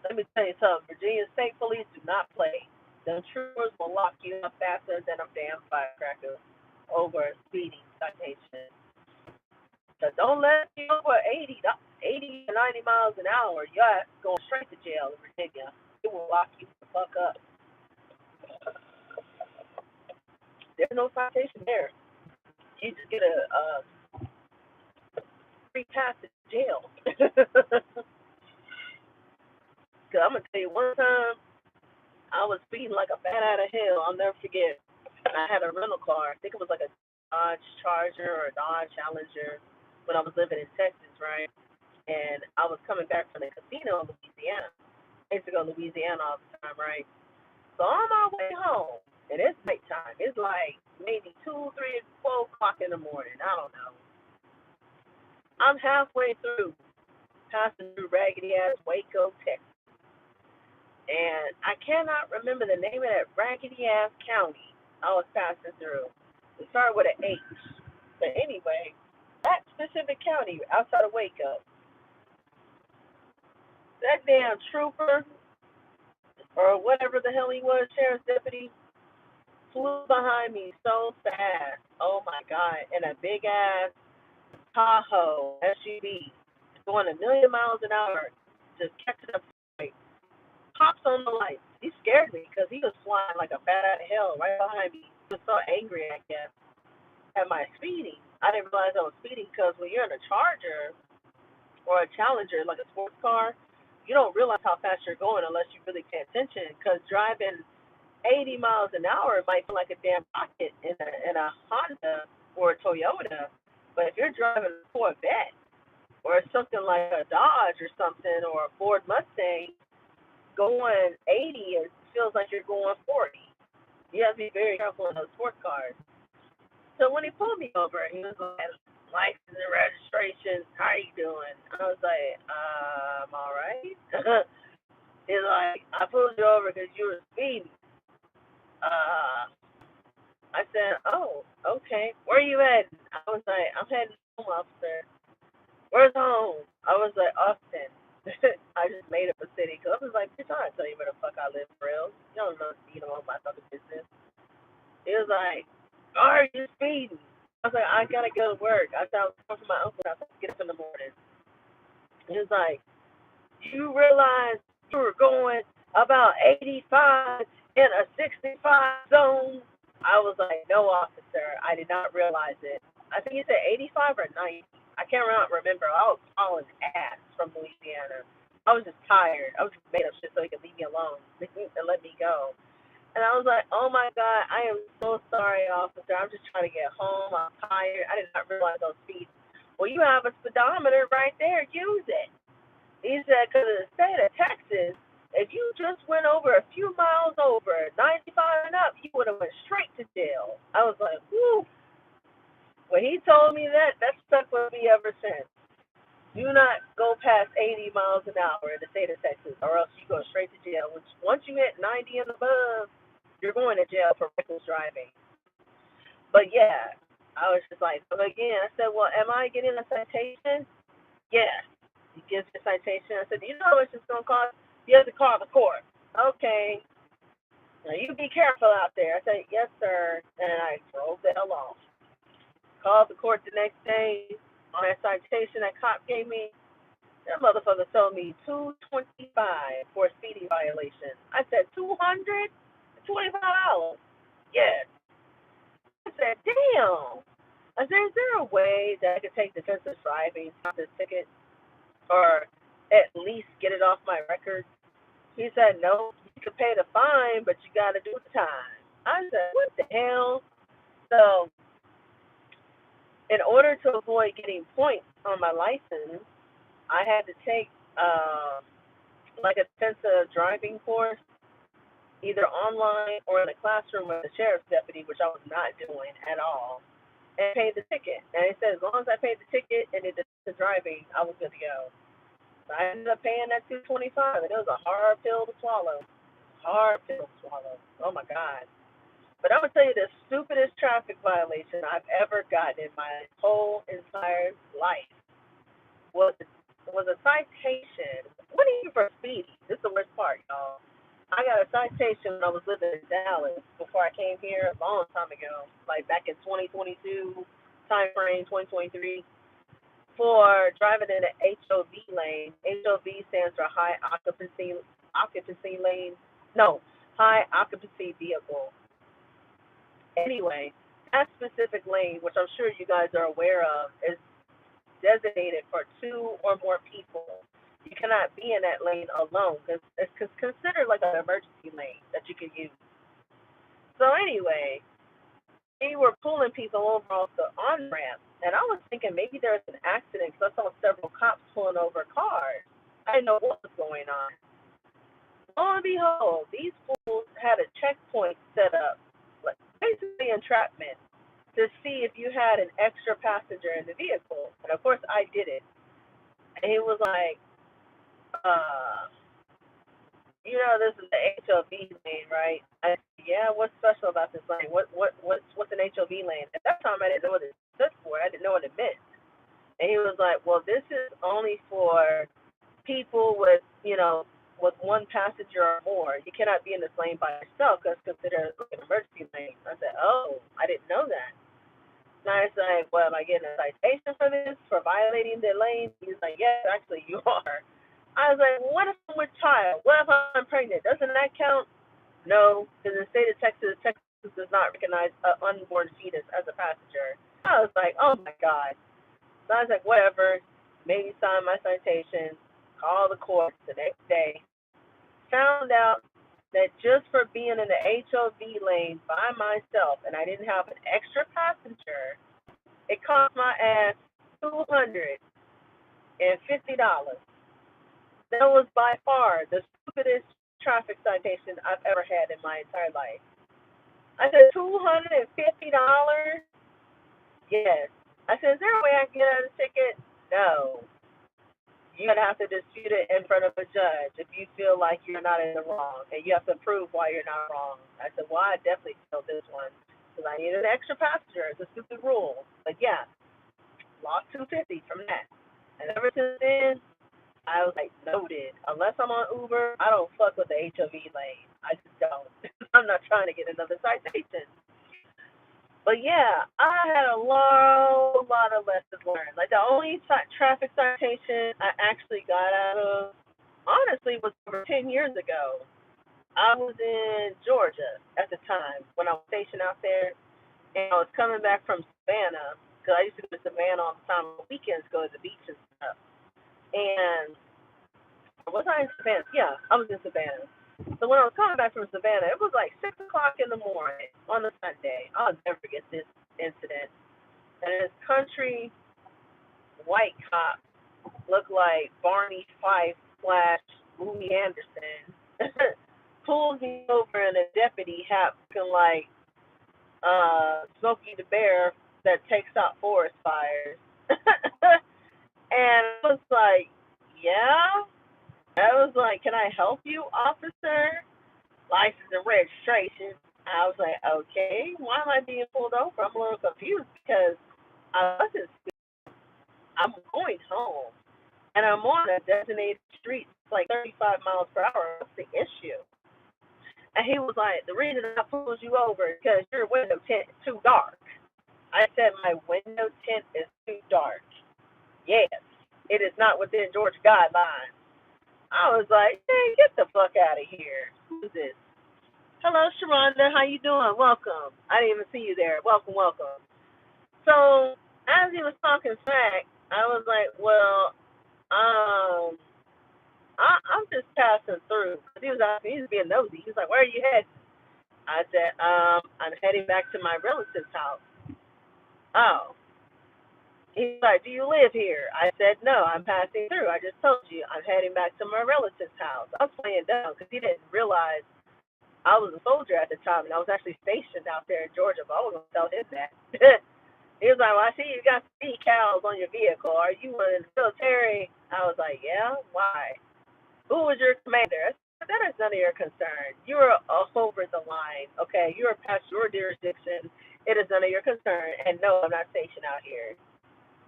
Let me tell you something. Virginia State Police do not play. The troopers will lock you up faster than a damn firecracker over a speeding citation. So don't let you over 80 to 90 miles an hour. You're going straight to jail in Virginia. It will lock you the fuck up. There's no citation there. You just get a free pass to jail. Cause I'm gonna tell you, one time I was speeding like a bat out of hell. I'll never forget. I had a rental car. I think it was like a Dodge Charger or a Dodge Challenger when I was living in Texas, right? And I was coming back from the casino in Louisiana. I used to go to Louisiana all the time, right? So on my way home, and it's nighttime. It's like maybe 2, 3, 4 o'clock in the morning. I don't know. I'm halfway through, passing through raggedy ass Waco, Texas. And I cannot remember the name of that raggedy ass county I was passing through. It started with an H. But anyway, that specific county outside of Waco, that damn trooper or whatever the hell he was, sheriff's deputy, flew behind me so fast. Oh my god! And a big ass Tahoe SUV going a million miles an hour, just catching up. Pops on the lights. He scared me because he was flying like a bat out of hell right behind me. He was so angry, I guess, at my speeding. I didn't realize I was speeding because when you're in a Charger or a Challenger, like a sports car, you don't realize how fast you're going unless you really pay attention. Because driving 80 miles an hour might feel like a damn rocket in a Honda or a Toyota. But if you're driving a Corvette or something like a Dodge or something, or a Ford Mustang, going 80, it feels like you're going 40. You have to be very careful in those sports cars. So when he pulled me over, he was like, license and registration, how you doing? I was like, I'm all right. He's like, I pulled you over because you were speeding. Uh, I said, oh, okay. Where you at? I was like, I'm heading home, officer. Where's home? I was like, Austin. I just made up a city because I was like, bitch, I don't tell you where the fuck I live for real. You don't know, my fucking business. He was like, are you speeding? I was like, I gotta go to work. I said, I was talking to my uncle. I said, get up in the morning. He was like, you realize you were going about 85 in a 65 zone? I was like, no, officer. I did not realize it. I think he said 85 or 90. I can't remember. I was calling ass from Louisiana. I was just tired. I was just made up shit so he could leave me alone and let me go. And I was like, oh my God, I am so sorry, officer. I'm just trying to get home. I'm tired. I did not realize those speeds. Well, you have a speedometer right there. Use it. He said, because in the state of Texas, if you just went over a few miles over 95 and up, you would have went straight to jail. I was like, whoo. When he told me that, that stuck with me ever since. Do not go past 80 miles an hour in the state of Texas, or else you go straight to jail. Which once you hit 90 and above, you're going to jail for reckless driving. But yeah, I was just like, again, I said, well, am I getting a citation? Yeah. He gives me a citation. I said, do you know how much it's going to cost? You have to call the court. Okay. Now you be careful out there. I said, yes, sir. And I drove the hell off. Called the court the next day on that citation that cop gave me. That motherfucker told me $225 for a speeding violation. I said, $225? Yes. I said, damn. I said, is there a way that I could take defensive driving off this ticket, or at least get it off my record? He said, no, you can pay the fine, but you got to do the time. I said, what the hell? So in order to avoid getting points on my license, I had to take like a defensive driving course, either online or in a classroom with a sheriff's deputy, which I was not doing at all, and pay the ticket. And he said as long as I paid the ticket and did the driving, I was good to go. So I ended up paying that $225, and it was a hard pill to swallow. Hard pill to swallow. Oh my God. But I'm gonna tell you the stupidest traffic violation I've ever gotten in my whole entire life was a citation. What are you for speeding? This is the worst part, y'all. I got a citation when I was living in Dallas before I came here a long time ago, like back in 2022 time frame, 2023, for driving in an HOV lane. HOV stands for high occupancy lane. No, high occupancy vehicle. Anyway, that specific lane, which I'm sure you guys are aware of, is designated for two or more people. You cannot be in that lane alone because it's considered like an emergency lane that you can use. So anyway, they were pulling people over off the on-ramp, and I was thinking maybe there was an accident because I saw several cops pulling over cars. I didn't know what was going on. Lo and behold, these fools had a checkpoint set up, like basically entrapment, to see if you had an extra passenger in the vehicle. And of course, I did it. And he was like, this is the HOV lane, right? I said, yeah, what's special about this lane? What's an HOV lane? At that time, I didn't know what it stood for. I didn't know what it meant. And he was like, well, this is only for people with one passenger or more. You cannot be in this lane by yourself because it's considered an emergency lane. I said, oh, I didn't know that. And I was like, well, am I getting a citation for this, for violating the lane? He's like, yes, actually, you are. I was like, what if I'm with child? What if I'm pregnant? Doesn't that count? No, because in the state of Texas, Texas does not recognize an unborn fetus as a passenger. I was like, oh my God. So I was like, whatever. Maybe sign my citation, call the court the next day. Found out that just for being in the HOV lane by myself and I didn't have an extra passenger, it cost my ass $200. That was by far the stupidest traffic citation I've ever had in my entire life. I said, $250? Yes. I said, is there a way I can get out of the ticket? No. You're going to have to dispute it in front of a judge if you feel like you're not in the wrong, and you have to prove why you're not wrong. I said, well, I definitely feel this one because I needed an extra passenger. It's a stupid rule. But yeah, lost 250 from that. And ever since then, I was like, noted. Unless I'm on Uber, I don't fuck with the HOV lane. I just don't. I'm not trying to get another citation. But yeah, I had a lot of lessons learned. Like the only traffic citation I actually got out of, honestly, was over 10 years ago. I was in Georgia at the time when I was stationed out there, and I was coming back from Savannah because I used to go to Savannah all the time on weekends, go to the beach and stuff. And was I in Savannah? Yeah, I was in Savannah. So when I was coming back from Savannah, it was like 6 o'clock in the morning on a Sunday. I'll never forget this incident. And this country white cop looked like Barney Fife slash Louis Anderson pulls me over in a deputy hat looking like Smokey the Bear that takes out forest fires. And I was like, yeah. I was like, can I help you, officer? License and registration. I was like, okay, why am I being pulled over? I'm a little confused because I wasn't. I'm going home, and I'm on a designated street. It's like 35 miles per hour. What's the issue? And he was like, the reason I pulled you over is because your window tint is too dark. I said, my window tint is too dark. Yes, it is not within Georgia guidelines. I was like, hey, get the fuck out of here. Who's this? Hello, Sharonda. How you doing? Welcome. I didn't even see you there. Welcome, welcome. So as he was talking smack, I was like, well, I'm just passing through. He was asking, he was being nosy. He was like, where are you heading? I said, I'm heading back to my relative's house. Oh. He's like, do you live here? I said, no, I'm passing through. I just told you I'm heading back to my relative's house. I was playing dumb because he didn't realize I was a soldier at the time, and I was actually stationed out there in Georgia, but I wasn't going to tell him that. He was like, well, I see you got decals on your vehicle. Are you in the military? I was like, yeah, why? Who was your commander? I said, that is none of your concern. You are over the line, okay? You are past your jurisdiction. It is none of your concern, and no, I'm not stationed out here.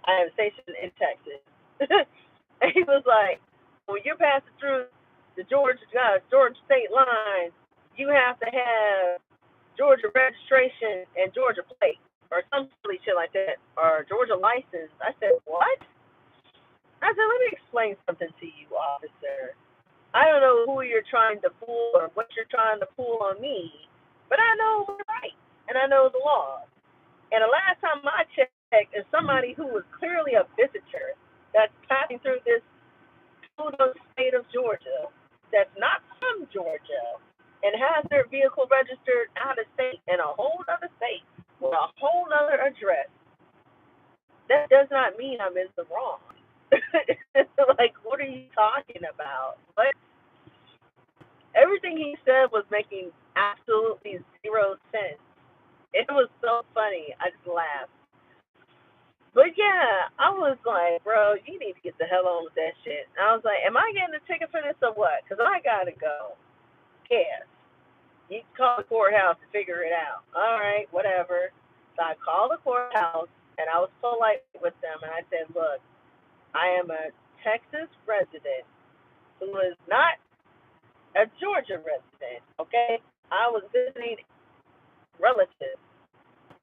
I am stationed in Texas. And he was like, when you're passing through the Georgia state line, you have to have Georgia registration and Georgia plate or some silly shit like that, or Georgia license. I said, what? I said, let me explain something to you, officer. I don't know who you're trying to fool or what you're trying to pull on me, but I know the rights and I know the law. And the last time I checked, is somebody who was clearly a visitor that's passing through this state of Georgia that's not from Georgia and has their vehicle registered out of state in a whole other state with a whole other address. That does not mean I'm in the wrong. Like, what are you talking about? What? Everything he said was making absolutely zero sense. It was so funny. I just laughed. But yeah, I was like, bro, you need to get the hell on with that shit. I was like, am I getting a ticket for this or what? Because I got to go. Yes. You can call the courthouse to figure it out. All right, whatever. So I called the courthouse, and I was polite with them, and I said, look, I am a Texas resident who is not a Georgia resident, okay? I was visiting relatives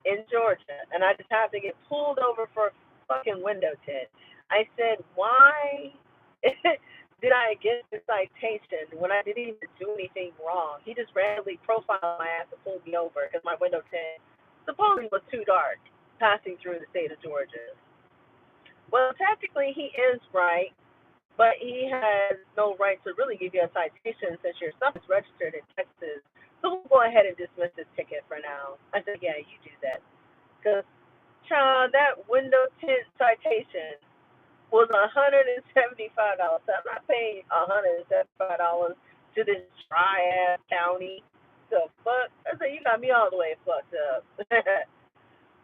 in Georgia, and I just have to get pulled over for a fucking window tint. I said, why did I get the citation when I didn't even do anything wrong? He just randomly profiled my ass and pulled me over because my window tint supposedly was too dark passing through the state of Georgia. Well, technically he is right, but he has no right to really give you a citation since your stuff is registered in Texas. So we'll go ahead and dismiss this ticket for now. I said, yeah, you do that. Because, child, that window tint citation was $175. So I'm not paying $175 to this dry ass county. The fuck? I said, you got me all the way fucked up.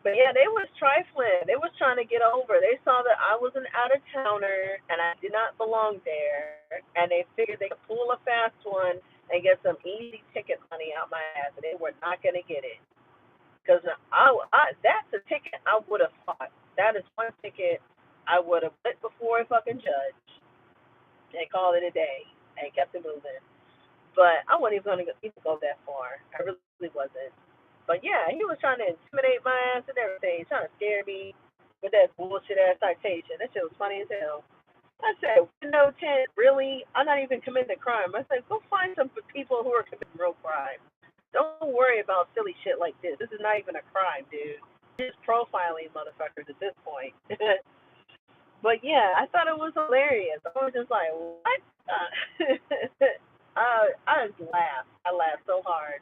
But yeah, they was trifling. They was trying to get over. They saw that I was an out of towner and I did not belong there, and they figured they could pull a fast one and get some easy ticket money out my ass, and they were not gonna get it. Because that's a ticket I would have fought. That is one ticket I would have went before a fucking judge and called it a day and kept it moving. But I wasn't even going to even go that far. I really wasn't. But yeah, he was trying to intimidate my ass and everything, trying to scare me with that bullshit ass citation. That shit was funny as hell. I said, window tint, really? I'm not even committing a crime. I said, go find some people who are committing real crime. Don't worry about silly shit like this. This is not even a crime, dude. Just profiling motherfuckers at this point. But yeah, I thought it was hilarious. I was just like, what? I just laughed. I laughed so hard.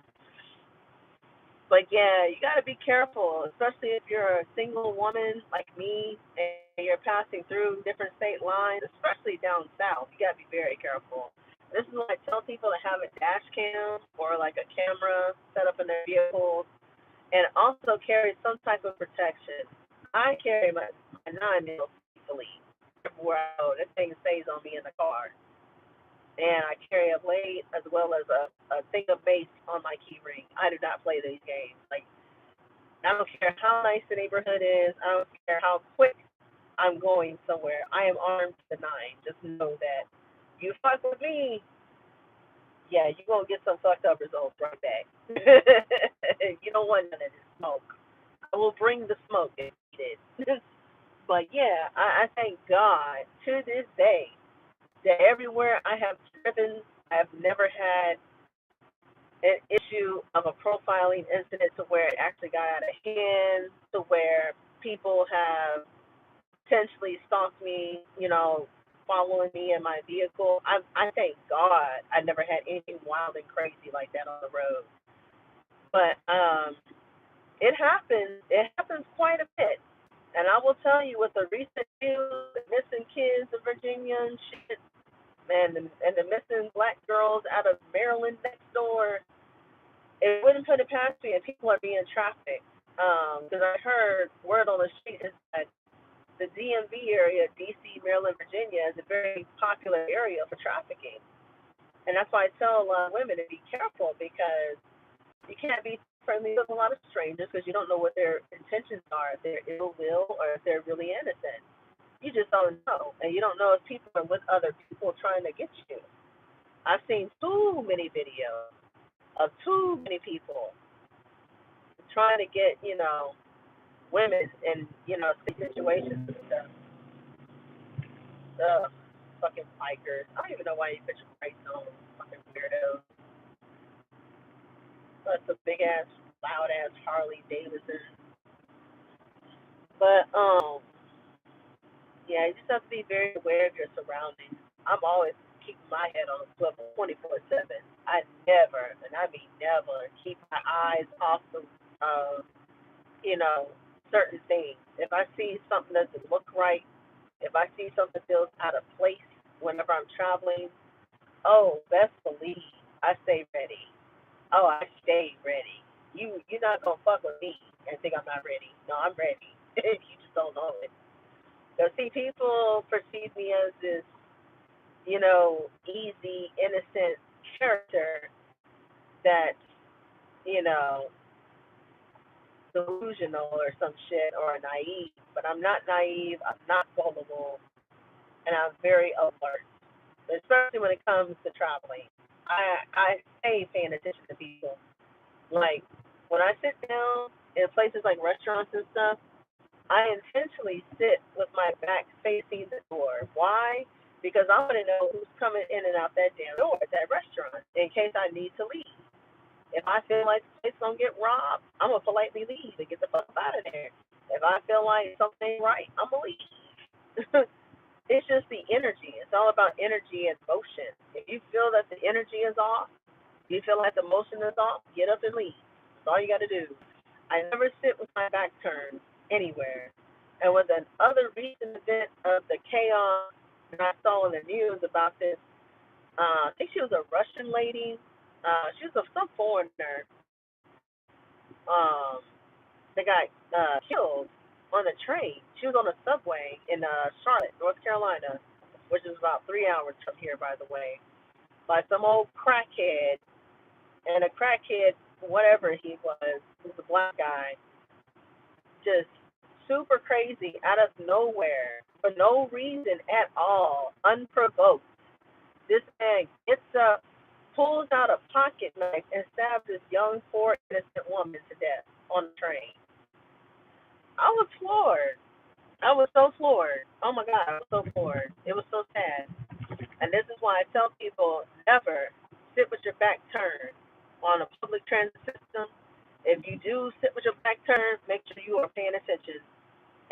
But yeah, you got to be careful, especially if you're a single woman like me and you're passing through different state lines, especially down south. You got to be very careful. This is what I tell people to have a dash cam or like a camera set up in their vehicles and also carry some type of protection. I carry my 9 mil easily everywhere I go. This thing stays on me in the car. And I carry a blade as well as a thing of mace on my key ring. I do not play these games. Like, I don't care how nice the neighborhood is. I don't care how quick I'm going somewhere. I am armed to the nine. Just know that you fuck with me, yeah, you're going to get some fucked up results right back. You don't want none of this smoke. I will bring the smoke if needed. But yeah, I thank God to this day that everywhere I have driven, I have never had an issue of a profiling incident to where it actually got out of hand, to where people have potentially stalked me, following me in my vehicle. I thank God I never had anything wild and crazy like that on the road. But it happens. It happens quite a bit. And I will tell you, with the recent news, the missing kids in Virginia and shit, and the missing black girls out of Maryland next door, it wouldn't put it past me, and people are being trafficked. Because I heard word on the street is that the DMV area, DC, Maryland, Virginia, is a very popular area for trafficking. And that's why I tell a lot of women to be careful, because you can't be friendly with a lot of strangers because you don't know what their intentions are, if they're ill will or if they're really innocent. You just don't know. And you don't know if people are with other people trying to get you. I've seen too many videos of too many people trying to get, women in, situations and stuff. Fucking bikers. I don't even know why you put your brakes on. Fucking weirdos. That's a big ass, loud ass Harley Davidson. But yeah, you just have to be very aware of your surroundings. I'm always keeping my head on a swivel 24/7. I never, and I mean never, keep my eyes off the, uh, you know, certain things. If I see something that doesn't look right, if I see something feels out of place whenever I'm traveling, oh, best believe I stay ready. Oh, I stay ready. You're not gonna fuck with me and think I'm not ready. No, I'm ready. You just don't know it. So see, people perceive me as this, easy, innocent character that's, you know, delusional or some shit or naive. But I'm not naive. I'm not gullible, and I'm very alert, especially when it comes to traveling. I stay paying attention to people. Like when I sit down in places like restaurants and stuff, I intentionally sit with my back facing the door. Why? Because I want to know who's coming in and out that damn door at that restaurant in case I need to leave. If I feel like the place gonna get robbed, I'm gonna politely leave and get the fuck out of there. If I feel like something ain't right, I'm gonna leave. It's just the energy. It's all about energy and motion. If you feel that the energy is off, you feel like the motion is off, get up and leave. That's all you got to do. I never sit with my back turned anywhere. And with another recent event of the chaos that I saw in the news about this, I think she was a Russian lady. She was some foreigner. Um, that got killed on a train. She was on a subway in Charlotte, North Carolina, which is about 3 hours from here, by the way, by some old crackhead. And a crackhead, whatever he was a black guy, just super crazy out of nowhere for no reason at all, unprovoked. This man gets up, pulls out a pocket knife, and stabs this young, poor, innocent woman to death on the train. I was floored. I was so floored. Oh my God, I was so floored. It was so sad. And this is why I tell people never sit with your back turned on a public transit system. If you do sit with your back turned, make sure you are paying attention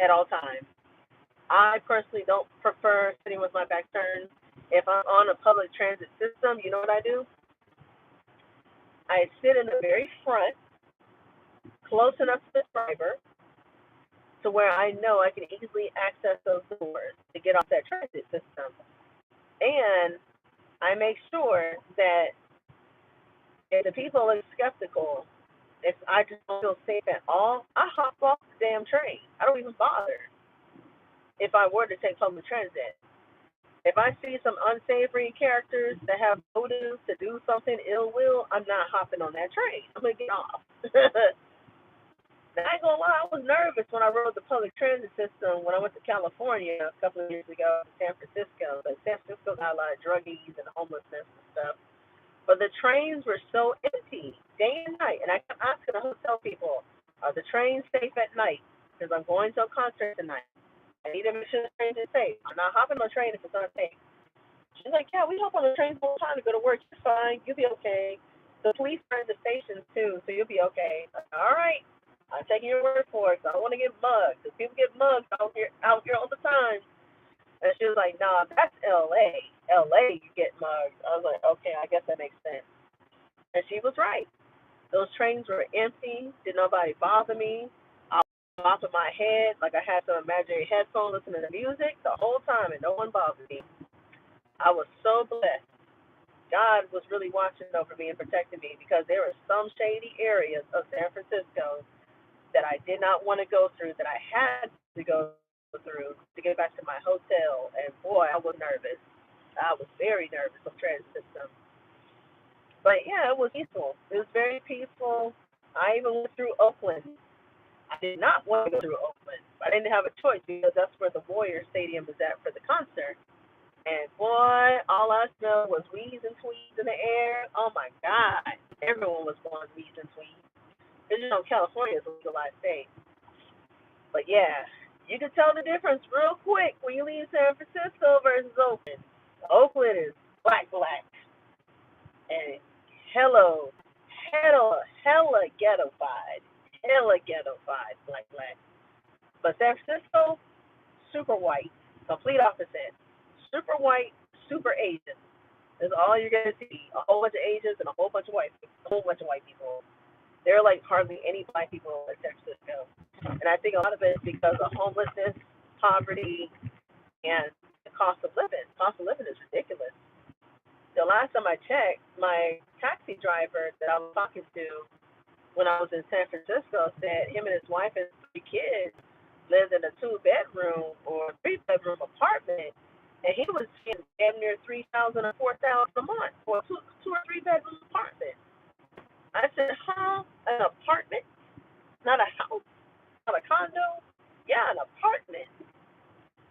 at all times. I personally don't prefer sitting with my back turned. If I'm on a public transit system, you know what I do? I sit in the very front, close enough to the driver, to where I know I can easily access those doors to get off that transit system. And I make sure that if the people are skeptical, if I just don't feel safe at all, I hop off the damn train. I don't even bother if I were to take public transit. If I see some unsavory characters that have motives to do something ill will, I'm not hopping on that train. I'm going to get off. Now, I ain't gonna lie, I was nervous when I rode the public transit system when I went to California a couple of years ago to San Francisco. But San Francisco got a lot of druggies and homelessness and stuff. But the trains were so empty day and night. And I kept asking the hotel people, are the trains safe at night? Because I'm going to a concert tonight. I need to make sure the train is safe. I'm not hopping on a train if it's not safe. She's like, yeah, we hop on the trains all the time to go to work. You're fine. You'll be okay. The police are in the stations too, so you'll be okay. All right. I'm taking your word for it. So I don't want to get mugged. Because people get mugged out here all the time. And she was like, nah, that's L.A. L.A. you get mugged. I was like, okay, I guess that makes sense. And she was right. Those trains were empty. Did nobody bother me. I was bopping my head like I had some imaginary headphones listening to music the whole time, and no one bothered me. I was so blessed. God was really watching over me and protecting me because there were some shady areas of San Francisco that I did not want to go through, that I had to go through to get back to my hotel. And boy, I was nervous. I was very nervous of transit system. But yeah, it was peaceful. It was very peaceful. I even went through Oakland. I did not want to go through Oakland. I didn't have a choice because that's where the Warrior Stadium was at for the concert. And boy, all I smelled was weeds and tweeds in the air. Oh my God. Everyone was blowing weeds and tweeds. Because you know, California is a legalized state. But yeah, you can tell the difference real quick when you leave San Francisco versus Oakland. Oakland is black, black. And hella ghetto-fied. Hella ghetto-fied, black, black. But San Francisco, super white. Complete opposite. Super white, super Asian. That's all you're gonna see. A whole bunch of Asians and a whole bunch of white people. There are like hardly any black people in San Francisco. And I think a lot of it is because of homelessness, poverty, and the cost of living. Cost of living is ridiculous. The last time I checked, my taxi driver that I was talking to when I was in San Francisco said him and his wife and 3 kids lived in a 2-bedroom or 3-bedroom apartment, and he was getting damn near $3,000 or $4,000 a month for a two or 3-bedroom apartment. I said, huh? An apartment? Not a house? Not a condo? Yeah, an apartment.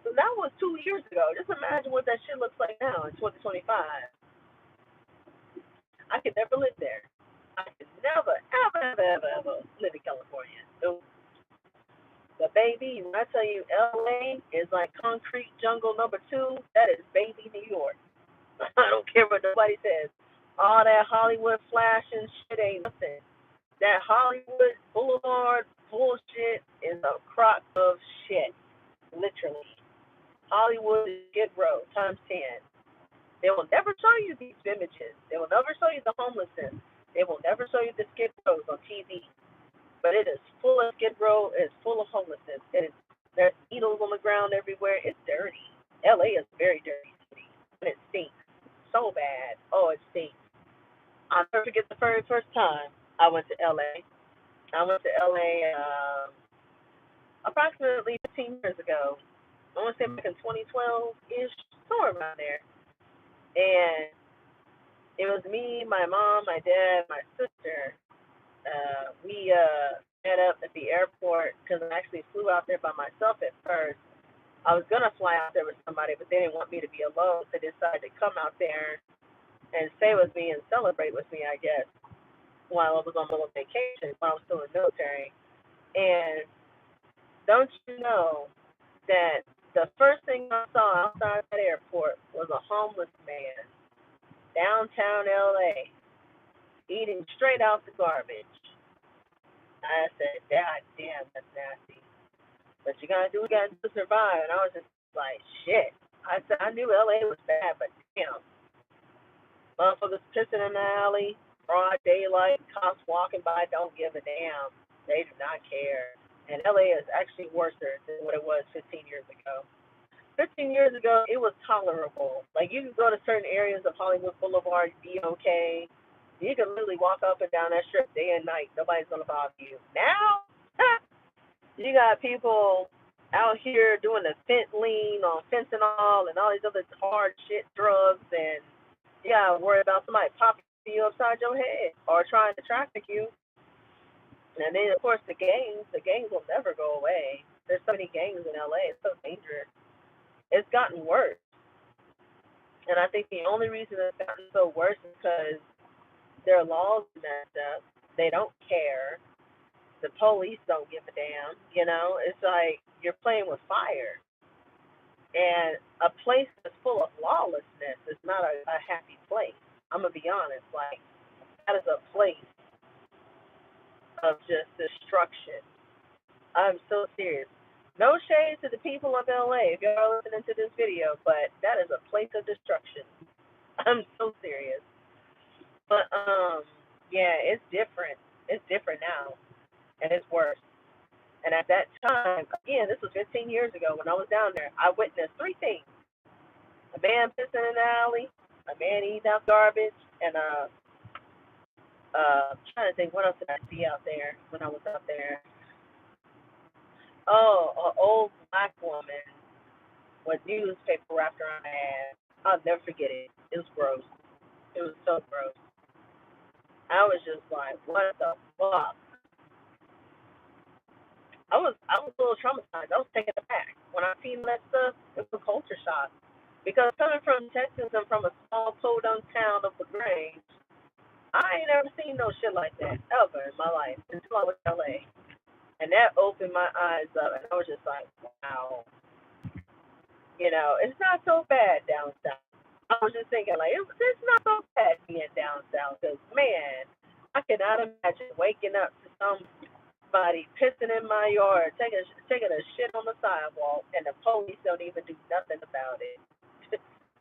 So that was 2 years ago. Just imagine what that shit looks like now in 2025. I could never live there. I could never, ever live in California. No. But baby, when I tell you LA is like concrete jungle number 2, that is baby New York. I don't care what nobody says. All that Hollywood flashing shit ain't nothing. That Hollywood Boulevard bullshit is a crock of shit. Literally. Hollywood is Skid Row times 10. They will never show you these images. They will never show you the homelessness. They will never show you the Skid Rows on TV. But it is full of Skid Row. It is full of homelessness. It is There's needles on the ground everywhere. It's dirty. LA is a very dirty city. And it stinks so bad. Oh, it stinks. I'll never forget the very first time I went to LA. I went to LA approximately 15 years ago. I want to say back in 2012 ish, somewhere around there. And it was me, my mom, my dad, my sister. We met up at the airport because I actually flew out there by myself at first. I was gonna fly out there with somebody, but they didn't want me to be alone, so they decided to come out there and stay with me and celebrate with me, I guess, while I was on a little vacation, while I was still in the military. And don't you know that the first thing I saw outside that airport was a homeless man downtown LA eating straight out the garbage. I said, God damn, that's nasty. But you gotta do what you gotta do to survive. And I was just like, shit. I said I knew LA was bad, but damn. Motherfuckers pissing in the alley, broad daylight, cops walking by, don't give a damn. They do not care. And LA is actually worse than what it was 15 years ago. 15 years ago, it was tolerable. Like, you could go to certain areas of Hollywood Boulevard, be okay. You can literally walk up and down that strip day and night. Nobody's going to bother you. Now, you got people out here doing the fentanyl on fentanyl and all these other hard shit drugs, and you got to worry about somebody popping you upside your head or trying to traffic you. And then, of course, the gangs will never go away. There's so many gangs in LA. It's so dangerous. It's gotten worse. And I think the only reason it's gotten so worse is because their laws are messed up. They don't care. The police don't give a damn. You know, it's like you're playing with fire. And a place that's full of lawlessness is not a happy place. I'm going to be honest. Like, that is a place of just destruction. I'm so serious. No shade to the people of LA if y'all are listening to this video, but that is a place of destruction. I'm so serious. But yeah, it's different. It's different now, and it's worse. And at that time, again, this was 15 years ago when I was down there, I witnessed three things: a man pissing in the alley, a man eating out garbage, and I'm trying to think, what else did I see out there when I was out there? Oh, an old black woman with newspaper wrapped around her ass. I'll never forget it. It was gross. It was so gross. I was just like, what the fuck? I was a little traumatized. I was taken aback. When I seen that stuff, it was a culture shock. Because coming from Texas and from a small podunk town of LaGrange, I ain't ever seen no shit like that ever in my life until I went to LA. And that opened my eyes up, and I was just like, wow. You know, it's not so bad down south. I was just thinking, like, it's not so bad being down south, because, man, I cannot imagine waking up to somebody pissing in my yard, taking a shit on the sidewalk, and the police don't even do nothing about it.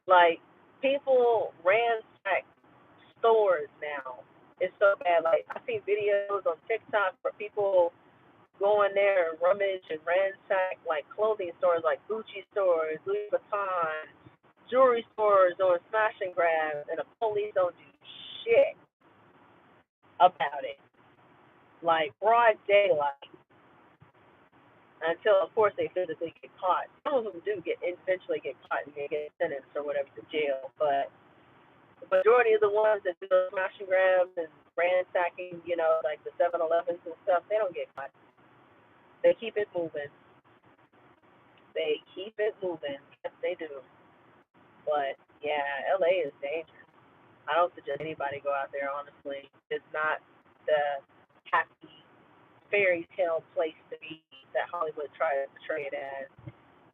Like, people ransack stores now. It's so bad. Like, I see videos on TikTok where people go in there and rummage and ransack like clothing stores, like Gucci stores, Louis Vuitton, jewelry stores, doing smash and grabs, and the police don't do shit about it. Like, broad daylight, until of course they physically get caught. Some of them do eventually get caught and they get sentenced or whatever to jail, but the majority of the ones that do the smash and grabs and ransacking, you know, like the 7-Elevens and stuff, they don't get caught. They keep it moving. They keep it moving. Yes, they do. But yeah, LA is dangerous. I don't suggest anybody go out there, honestly. It's not the happy fairy tale place to be that Hollywood tries to portray it as.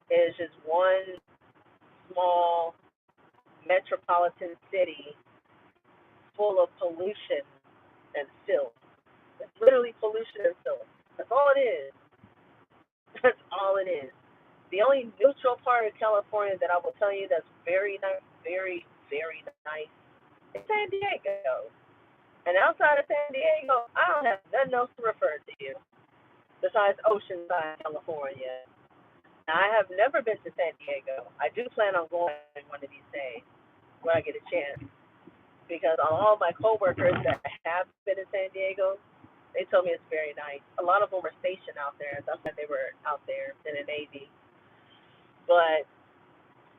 It is just one small metropolitan city full of pollution and filth. It's literally pollution and filth. That's all it is. That's all it is. The only neutral part of California that I will tell you that's very nice, very, very nice, is San Diego. And outside of San Diego, I don't have nothing else to refer to you besides Oceanside, California. Now, I have never been to San Diego. I do plan on going one of these days when I get a chance because all my coworkers that have been in San Diego, they told me it's very nice. A lot of them were stationed out there. That's why they were out there in the Navy. But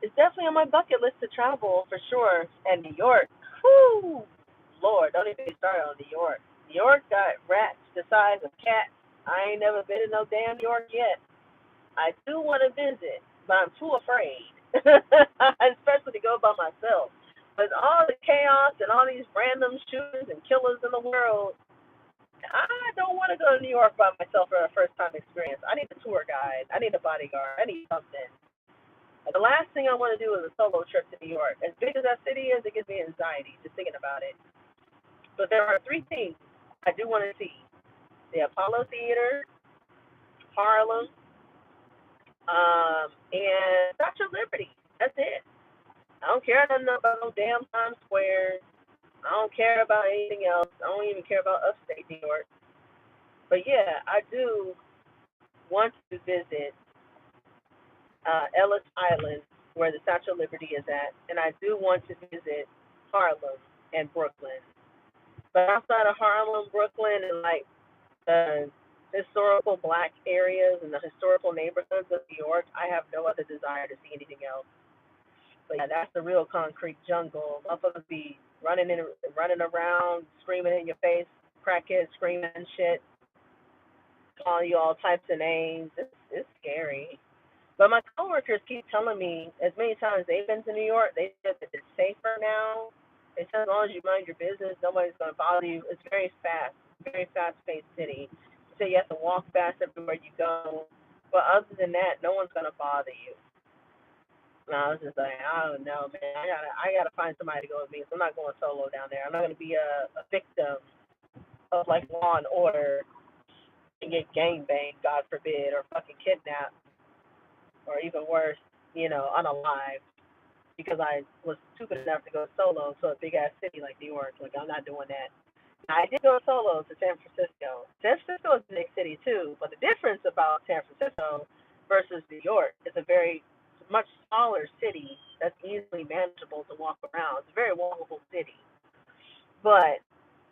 it's definitely on my bucket list to travel for sure. And New York, whoo, Lord, don't even get started on New York. New York got rats the size of cats. I ain't never been to no damn New York yet. I do want to visit, but I'm too afraid, especially to go by myself. With all the chaos and all these random shooters and killers in the world, I don't want to go to New York by myself for a first time experience. I need a tour guide. I need a bodyguard. I need something. The last thing I want to do is a solo trip to New York. As big as that city is, it gives me anxiety just thinking about it. But there are three things I do want to see: the Apollo Theater, Harlem, and Statue of Liberty. That's it. I don't care nothing about no damn Times Square. I don't care about anything else. I don't even care about upstate New York. But yeah, I do want to visit Ellis Island, where the Statue of Liberty is at, and I do want to visit Harlem and Brooklyn. But outside of Harlem, Brooklyn, and like the historical black areas and the historical neighborhoods of New York, I have no other desire to see anything else. But yeah, that's the real concrete jungle. Motherfuckers be running around, screaming in your face, crackheads screaming and shit, calling you all types of names. It's scary. But my coworkers keep telling me, as many times they've been to New York, they said that it's safer now. They said as long as you mind your business, nobody's gonna bother you. It's very fast-paced city. So you have to walk fast everywhere you go. But other than that, no one's gonna bother you. And I was just like, I don't know, man. I gotta find somebody to go with me. So I'm not going solo down there. I'm not gonna be a victim of like Law and Order and get gang banged, God forbid, or fucking kidnapped, or even worse, unalive because I was stupid enough to go solo to a big ass city like New York. Like I'm not doing that. Now, I did go solo to San Francisco. San Francisco is a big city too, but the difference about San Francisco versus New York is a very much smaller city that's easily manageable to walk around. It's a very walkable city, but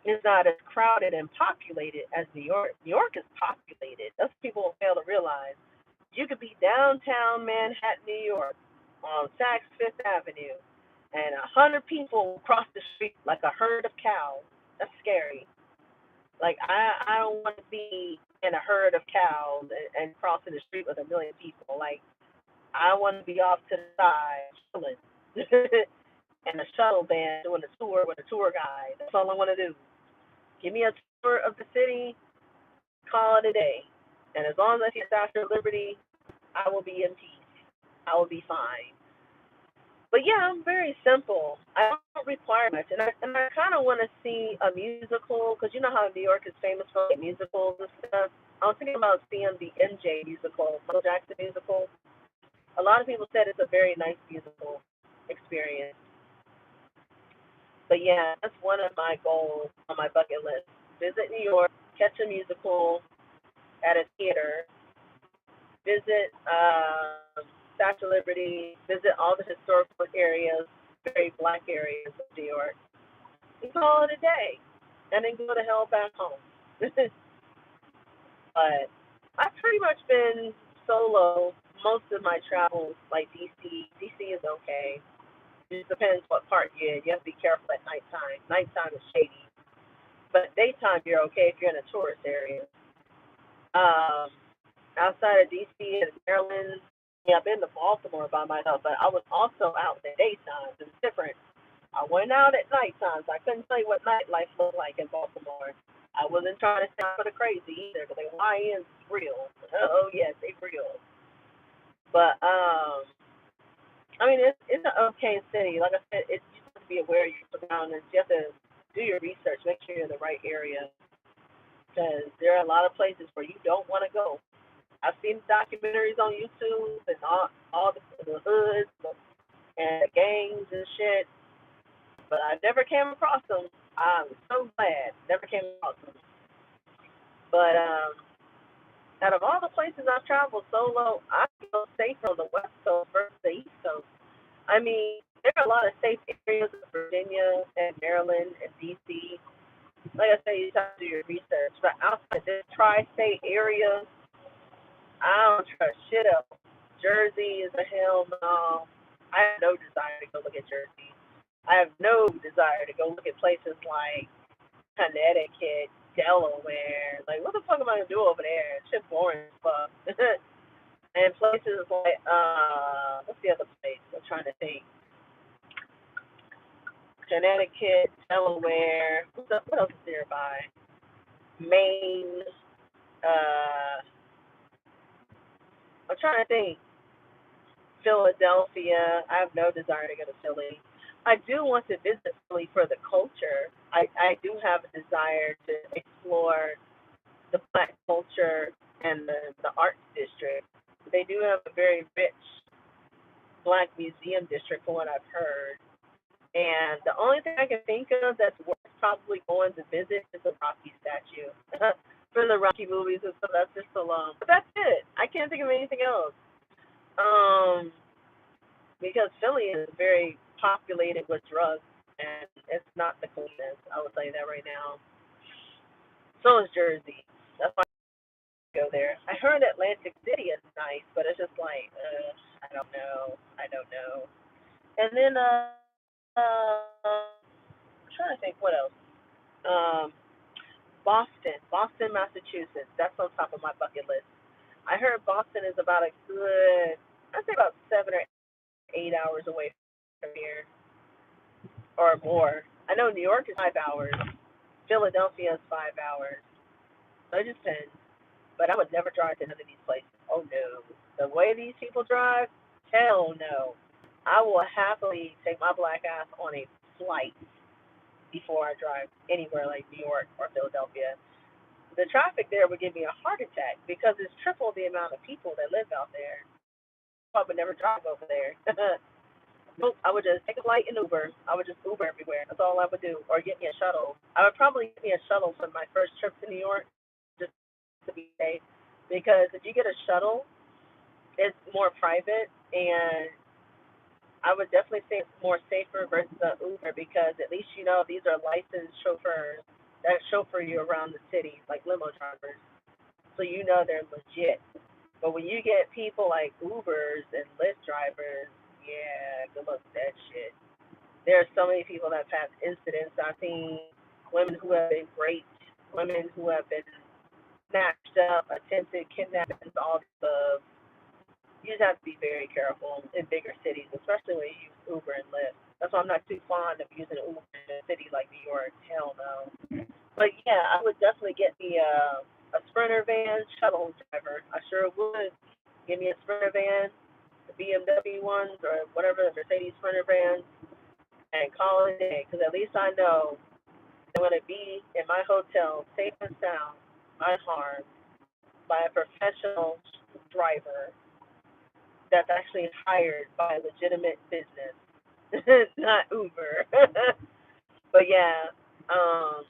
it's not as crowded and populated as New York. New York is populated. That's what people fail to realize. You could be downtown Manhattan, New York, on Saks Fifth Avenue, and 100 people cross the street like a herd of cows. That's scary. Like I don't want to be in a herd of cows and crossing the street with a million people. Like I want to be off to the side, chilling, and a shuttle band doing a tour with a tour guide. That's all I want to do. Give me a tour of the city, call it a day. And as long as I see Statue of Liberty, I will be in peace. I will be fine. But yeah, I'm very simple. I don't require much, and I kind of want to see a musical because you know how New York is famous for like, musicals and stuff. I was thinking about seeing the MJ musical, Michael Jackson musical. A lot of people said it's a very nice musical experience. But yeah, that's one of my goals on my bucket list. Visit New York, catch a musical at a theater, visit Statue of Liberty, visit all the historical areas, very black areas of New York, and call it a day, and then go to hell back home. But I've pretty much been solo most of my travels, like DC. DC is okay. It just depends what part you're in. You have to be careful at nighttime. Nighttime is shady. But daytime, you're okay if you're in a tourist area. Um, Outside of DC and Maryland, yeah, I've been to Baltimore by myself, but I was also out in the daytime. It's different. I went out at nighttime, so I couldn't tell you what nightlife looked like in Baltimore. I wasn't trying to sound for the crazy either, because the YN's real. Oh, yes, they real. But, I mean, it's an okay city. Like I said, you have to be aware of your surroundings. You have to do your research, make sure you're in the right area, because there are a lot of places where you don't want to go. I've seen documentaries on YouTube and all the hoods and the gangs and shit, but I never came across them. I'm so glad never came across them. But Out of all the places I've traveled solo, I feel safer on the West Coast versus the East Coast. I mean, there are a lot of safe areas in Virginia and Maryland and DC. Like I say, you have to do your research. But outside this tri-state area, I don't trust shit else. Jersey is a hell no. I have no desire to go look at Jersey. I have no desire to go look at places like Connecticut, Delaware. Like, what the fuck am I gonna do over there? Shit boring as fuck. And places like what's the other place? I'm trying to think. Connecticut, Delaware. What else is nearby? Maine. Uh, I'm trying to think. Philadelphia. I have no desire to go to Philly. I do want to visit Philly for the culture. I do have a desire to explore the black culture and the arts district. They do have a very rich black museum district from what I've heard. And the only thing I can think of that's worth probably going to visit is the Rocky statue. For the Rocky movies and stuff, that's just so long. But that's it. I can't think of anything else. Um, because Philly is very populated with drugs, and it's not the cleanest. I would say that right now. So is Jersey. That's why I go there. I heard Atlantic City is nice, but it's just like, I don't know. I don't know. And then, I'm trying to think what else. Um, Boston, Massachusetts. That's on top of my bucket list. I heard Boston is about a good, I'd say about 7 or 8 hours away from here, or more. I know New York is 5 hours. Philadelphia is 5 hours. So it just depends. But I would never drive to none of these places. Oh no. The way these people drive, hell no. I will happily take my black ass on a flight before I drive anywhere like New York or Philadelphia. The traffic there would give me a heart attack because it's triple the amount of people that live out there. I would never drive over there. Nope, I would just take a flight and Uber. I would just Uber everywhere. That's all I would do. Or get me a shuttle. I would probably get me a shuttle for my first trip to New York, just to be safe. Because if you get a shuttle, it's more private, and I would definitely say it's more safer versus an Uber because at least you know these are licensed chauffeurs that chauffeur you around the city, like limo drivers. So you know they're legit. But when you get people like Ubers and Lyft drivers, yeah, good luck with that shit. There are so many people that have had incidents. I've seen women who have been raped, women who have been snatched up, attempted kidnappings, all the you just have to be very careful in bigger cities, especially when you use Uber and Lyft. That's why I'm not too fond of using Uber in a city like New York. Hell no. But yeah, I would definitely get me a Sprinter van shuttle driver. I sure would. Give me a Sprinter van, the BMW ones or whatever, the Mercedes Sprinter vans, and call it a day. Because at least I know I'm going to be in my hotel safe and sound, unharmed, by a professional driver that's actually hired by a legitimate business, not Uber. But yeah, um,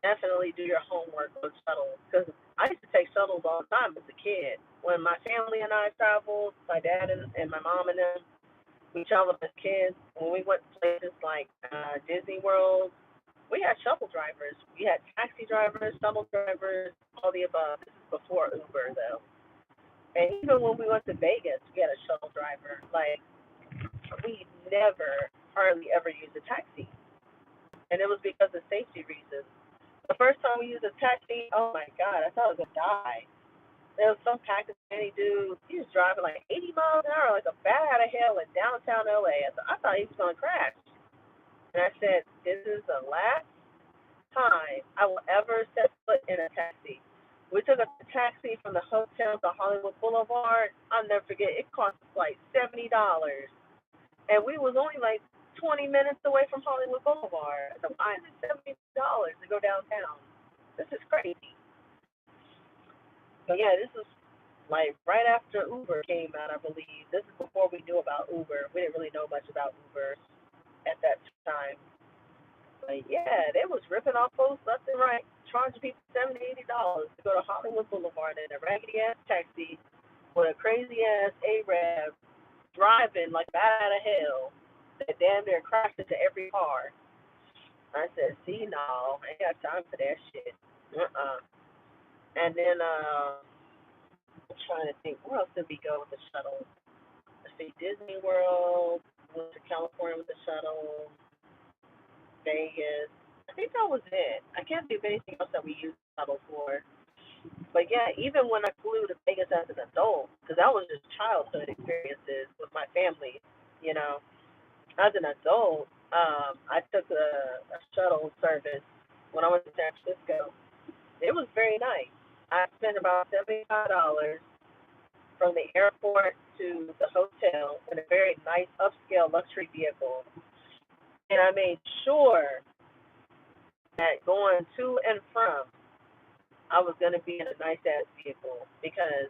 definitely do your homework on shuttles because I used to take shuttles all the time as a kid. When my family and I traveled, my dad and my mom and them, we traveled as kids. When we went to places like Disney World, we had shuttle drivers. We had taxi drivers, shuttle drivers, all the above. This is before Uber though. And even when we went to Vegas, we had a shuttle driver. Like we never, hardly ever used a taxi, and it was because of safety reasons. The first time we used a taxi, oh my god, I thought I was gonna die. There was some Pakistani dude. He was driving like 80 miles an hour, like a bat out of hell in downtown LA. I thought he was gonna crash, and I said, "This is the last time I will ever set foot in a taxi." We took a taxi from the hotel to Hollywood Boulevard. I'll never forget. It cost us like $70, and we was only like 20 minutes away from Hollywood Boulevard. So why is it $70 to go downtown? This is crazy. So yeah, this is like right after Uber came out, I believe. This is before we knew about Uber. We didn't really know much about Uber at that time. But yeah, they was ripping off folks left and right, charging people $70, $80 to go to Hollywood Boulevard in a raggedy ass taxi with a crazy ass Arab driving like bat out of hell that damn near crashed into every car. I said, see, no, I ain't got time for that shit. And then I'm trying to think, where else did we go with the shuttle? Let's see, Disney World, went to California with the shuttle, Vegas. I think that was it. I can't think of anything else that we used the shuttle for. But yeah, even when I flew to Vegas as an adult, because that was just childhood experiences with my family, you know. As an adult, I took a shuttle service when I went to San Francisco. It was very nice. I spent about $75 from the airport to the hotel in a very nice upscale luxury vehicle. And I made sure that going to and from, I was going to be in a nice ass vehicle because,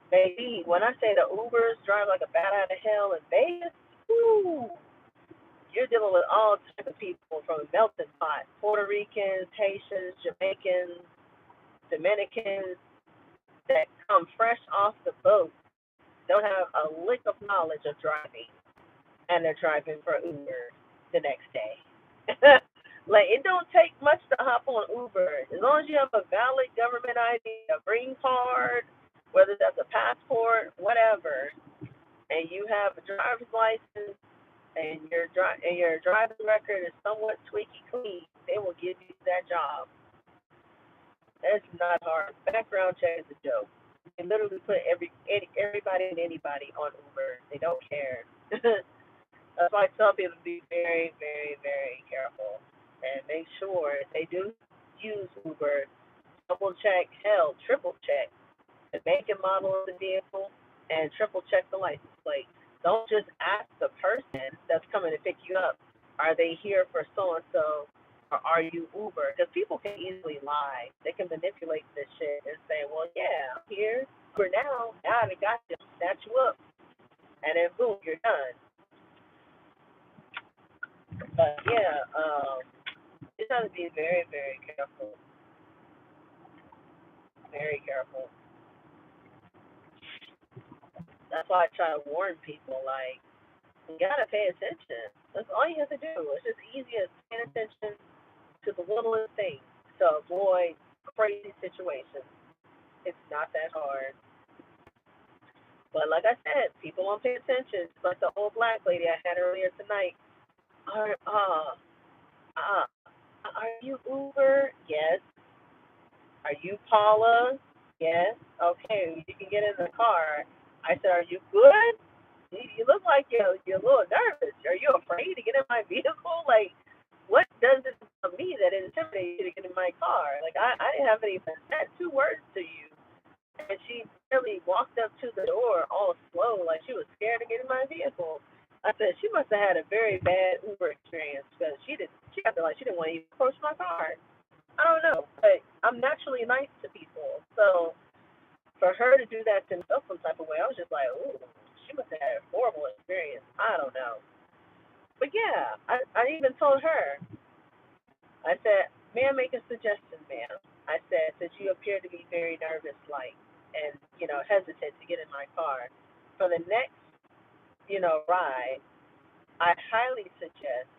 baby, when I say the Ubers drive like a bat out of hell in Vegas, whoo, you're dealing with all types of people from a melting pot: Puerto Ricans, Haitians, Jamaicans, Dominicans that come fresh off the boat, don't have a lick of knowledge of driving, and they're driving for Uber the next day. Like, it don't take much to hop on Uber. As long as you have a valid government ID, a green card, whether that's a passport, whatever, and you have a driver's license, and your driving record is somewhat squeaky clean, they will give you that job. That's not hard. Background check is a joke. They literally put everybody and anybody on Uber. They don't care. That's why I tell people to be very, very, very careful and make sure if they do use Uber, double check, hell, triple check the make and model of the vehicle and triple check the license plate. Don't just ask the person that's coming to pick you up, are they here for so and so, or are you Uber? Because people can easily lie. They can manipulate this shit and say, well, yeah, I'm here for now. Now I got you, snatch you up, and then boom, you're done. But yeah, you got to be very, very careful. Very careful. That's why I try to warn people, like, you gotta pay attention. That's all you have to do. It's just easy as paying attention to the littlest things to avoid crazy situations. It's not that hard. But like I said, people won't pay attention. It's like the old black lady I had earlier tonight. Are uh, are you Uber? Yes. Are you Paula? Yes. Okay, you can get in the car. I said, are you good? You look like you're a little nervous. Are you afraid to get in my vehicle? Like, what does it for me that intimidates you to get in my car? Like, I haven't even said two words to you. And she barely walked up to the door all slow, like she was scared to get in my vehicle. I said, she must have had a very bad Uber experience because she acted like she didn't want to even approach my car. I don't know, but I'm naturally nice to people. So for her to do that to herself some type of way, I was just like, ooh, she must have had a horrible experience. I don't know. But yeah, I even told her, I said, may I make a suggestion, ma'am? I said, since you appear to be very nervous, like, and, hesitant to get in my car, for the next, ride, I highly suggest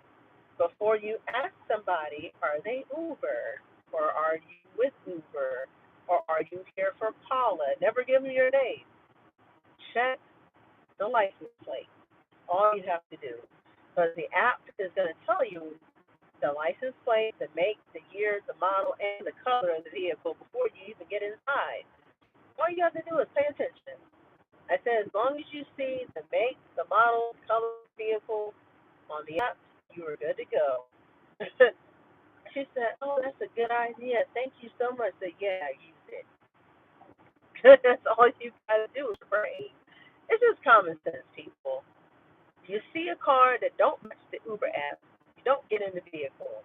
before you ask somebody, are they Uber? Or are you with Uber? Or are you here for Paula? Never give them your name. Check the license plate. All you have to do. Because the app is going to tell you the license plate, the make, the year, the model, and the color of the vehicle before you even get inside. All you have to do is pay attention. I said, as long as you see the make, the model, color of the vehicle on the app, you are good to go. She said, oh, that's a good idea. Thank you so much. I said, yeah, I used it. That's all you got to do is pray. It's just common sense, people. You see a car that don't match the Uber app, you don't get in the vehicle.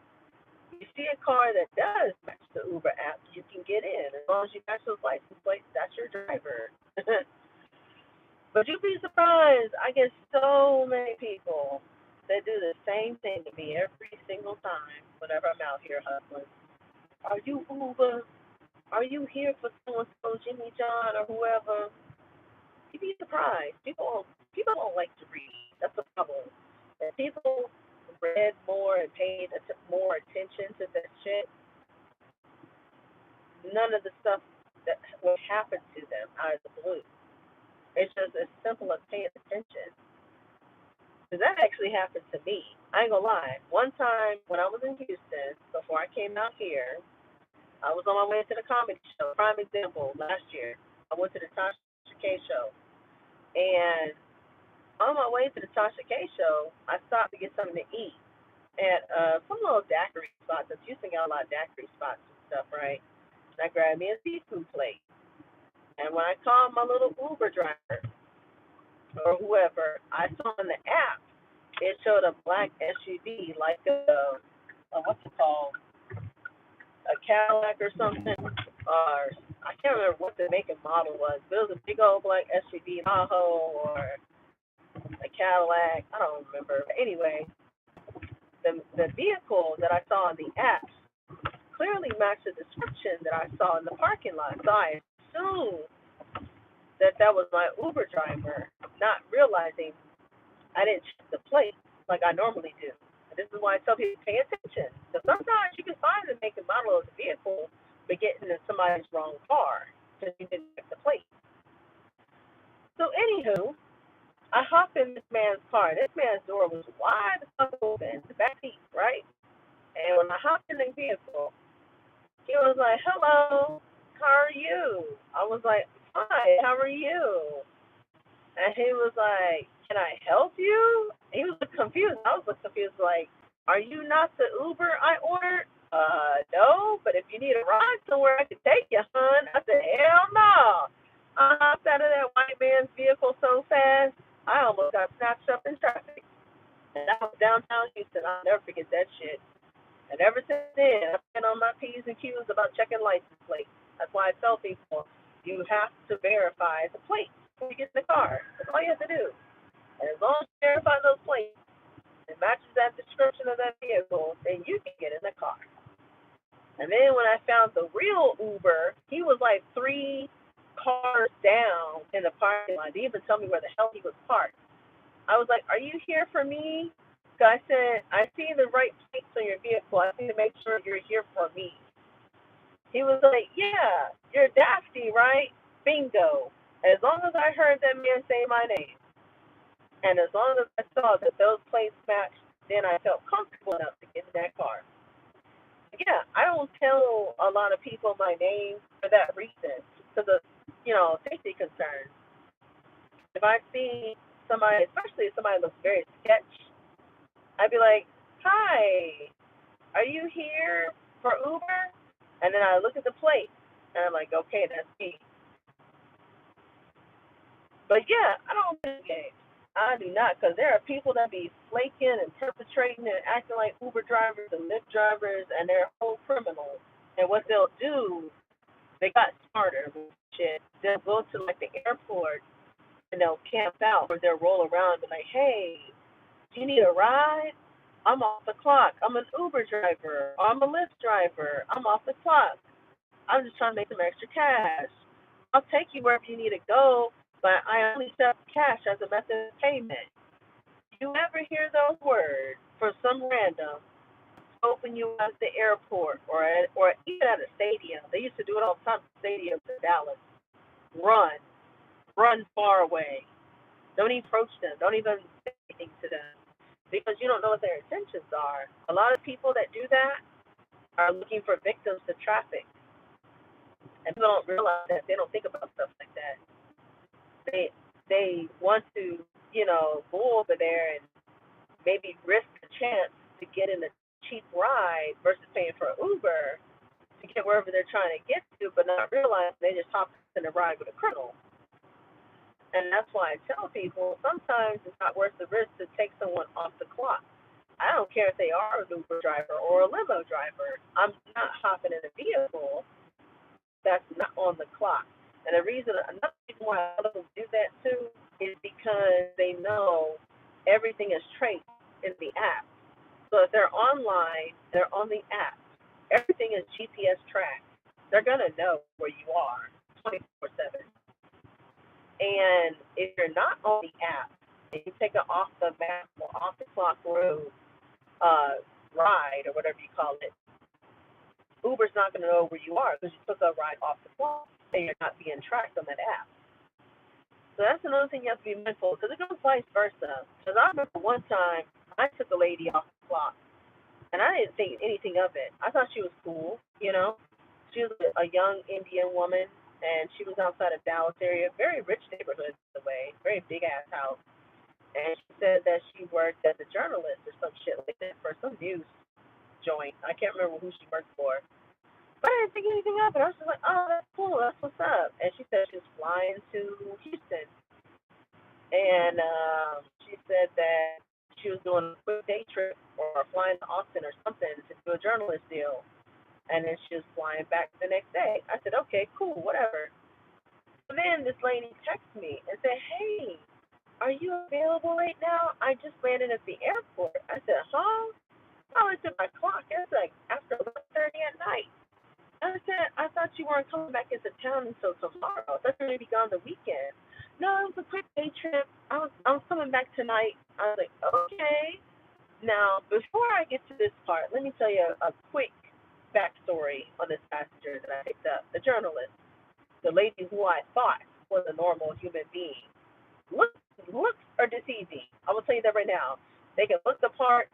You see a car that does match the Uber app, you can get in. As long as you match those license plates, that's your driver. But you'd be surprised. I get so many people that do the same thing to me every single time whenever I'm out here hustling. Are you Uber? Are you here for so and so, Jimmy John or whoever? You'd be surprised. People don't like to read. That's the problem. If people read more and paid more attention to that shit, none of the stuff that would happen to them out of the blue. It's just as simple as paying attention. Because that actually happened to me. I ain't gonna lie. One time when I was in Houston, before I came out here, I was on my way to the comedy show. Prime example, last year, I went to the Tasha K show. And on my way to the Tasha K show, I stopped to get something to eat at some little daiquiri spots. Houston got a lot of daiquiri spots and stuff, right? And I grabbed me a seafood plate. And when I called my little Uber driver or whoever, I saw on the app, it showed a black SUV, like a what's it called? A Cadillac or something. Or I can't remember what the make and model was, but it was a big old black SUV, Tahoe or a Cadillac. I don't remember. But anyway, the vehicle that I saw on the app clearly matched the description that I saw in the parking lot. So I assumed that was my Uber driver, not realizing I didn't check the plate like I normally do. And this is why I tell people pay attention. Because sometimes you can find the make and model of the vehicle, but getting in somebody's wrong car because you didn't check the plate. So anywho, I hop in this man's car. This man's door was wide open, the back seat, right? And when I hopped in the vehicle, he was like, "Hello, how are you?" I was like, "Hi, how are you?" And he was like, "Can I help you?" He was confused. I was confused, like, "Are you not the Uber I ordered?" No, but if you need a ride somewhere, I could take you, hon. I said, "Hell no." I hopped out of that white man's vehicle so fast, I almost got snatched up in traffic. And that was downtown Houston. I'll never forget that shit. And ever since then, I've been on my P's and Q's about checking license plates. That's why I tell people, you have to verify the plates when you get in the car. That's all you have to do. And as long as you verify those plates, it matches that description of that vehicle, then you can get in the car. And then when I found the real Uber, he was like 3 cars down in the parking lot. They even tell me where the hell he was parked. I was like, "Are you here for me?" I said, "I see the right plates on your vehicle. I need to make sure you're here for me." He was like, "Yeah, you're Dafty, right?" Bingo. As long as I heard that man say my name, and as long as I saw that those plates matched, then I felt comfortable enough to get in that car. Yeah, I don't tell a lot of people my name for that reason, because of, safety concerns. If I see somebody, especially if somebody looks very sketch, I'd be like, "Hi, are you here for Uber?" And then I look at the plate, and I'm like, "Okay, that's me." But yeah, I don't play games. I do not, because there are people that be flaking and perpetrating and acting like Uber drivers and Lyft drivers, and they're whole criminals. And what they'll do, they got smarter with shit. They'll go to like the airport and they'll camp out, or they'll roll around and be like, "Hey, do you need a ride? I'm off the clock. I'm an Uber driver. Or I'm a Lyft driver. I'm off the clock. I'm just trying to make some extra cash. I'll take you wherever you need to go, but I only accept cash as a method of payment." You ever hear those words for some random open you at the airport or even at a stadium? They used to do it all the time at stadiums in Dallas. Run. Run far away. Don't even approach them. Don't even say anything to them because you don't know what their intentions are. A lot of people that do that are looking for victims to traffic. And people don't realize that. They don't think about stuff like that. They want to, go over there and maybe risk a chance to get in a cheap ride versus paying for an Uber to get wherever they're trying to get to, but not realize they just hop in a ride with a criminal. And that's why I tell people sometimes it's not worth the risk to take someone off the clock. I don't care if they are an Uber driver or a limo driver. I'm not hopping in a vehicle that's not on the clock. And another reason why a lot of them do that too is because they know everything is traced in the app. So if they're online, they're on the app. Everything is GPS tracked. They're gonna know where you are 24/7. And if you're not on the app and you take it off the map or off the clock road, ride or whatever you call it, Uber's not going to know where you are because you took a ride off the clock and you're not being tracked on that app. So that's another thing you have to be mindful because it goes vice versa. Because I remember one time I took a lady off the clock and I didn't think anything of it. I thought she was cool, you know. She was a young Indian woman and she was outside of Dallas area, very rich neighborhood by the way, very big ass house. And she said that she worked as a journalist or some shit like that for some news joint. I can't remember who she worked for. But I didn't think anything of it. I was just like, oh, that's cool. That's what's up. And she said she was flying to Houston. And she said that she was doing a quick day trip or flying to Austin or something to do a journalist deal. And then she was flying back the next day. I said, okay, cool, whatever. So then this lady texted me and said, hey, are you available right now? I just landed at the airport. I said, huh? I looked at my clock. It's like after 11:30 at night. I said, I thought you weren't coming back into town until tomorrow. I thought you were going to be gone the weekend. No, it was a quick day trip. I was coming back tonight. I was like, okay. Now, before I get to this part, let me tell you a quick backstory on this passenger that I picked up. The journalist, the lady who I thought was a normal human being. Looks are deceiving. I will tell you that right now. They can look the part,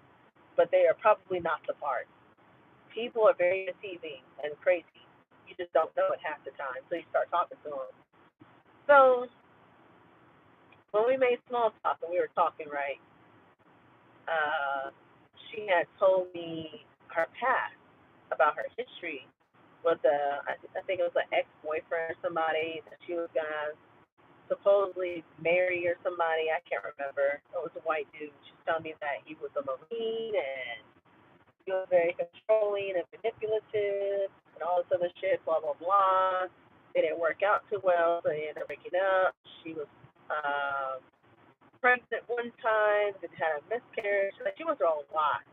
but they are probably not the part. People are very deceiving and crazy. You just don't know it half the time until you start talking to them. So when we made small talk and we were talking, right, she had told me her past about her history with I think it was an ex-boyfriend or somebody that she was gonna supposedly marry or somebody. I can't remember. It was a white dude. She was telling me that he was a Marine and he was very controlling and manipulative and all this other shit, blah, blah, blah. It didn't work out too well, so they ended up breaking up. She was pregnant one time, then had a miscarriage. Like, she went through a lot.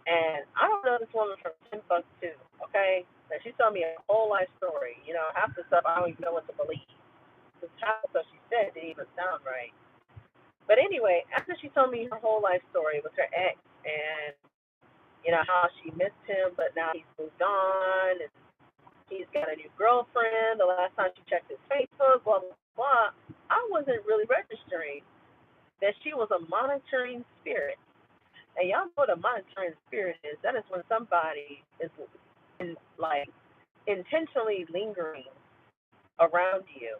And I don't know this woman from Timbuktu, okay? And she told me a whole life story. You know, half the stuff I don't even know what to believe. Because half the stuff she said didn't even sound right. But anyway, after she told me her whole life story with her ex and, you know, how she missed him, but now he's moved on and he's got a new girlfriend. The last time she checked his Facebook, blah, blah, blah. I wasn't really registering that she was a monitoring spirit. And y'all know what a monitoring spirit is. That is when somebody is like intentionally lingering around you.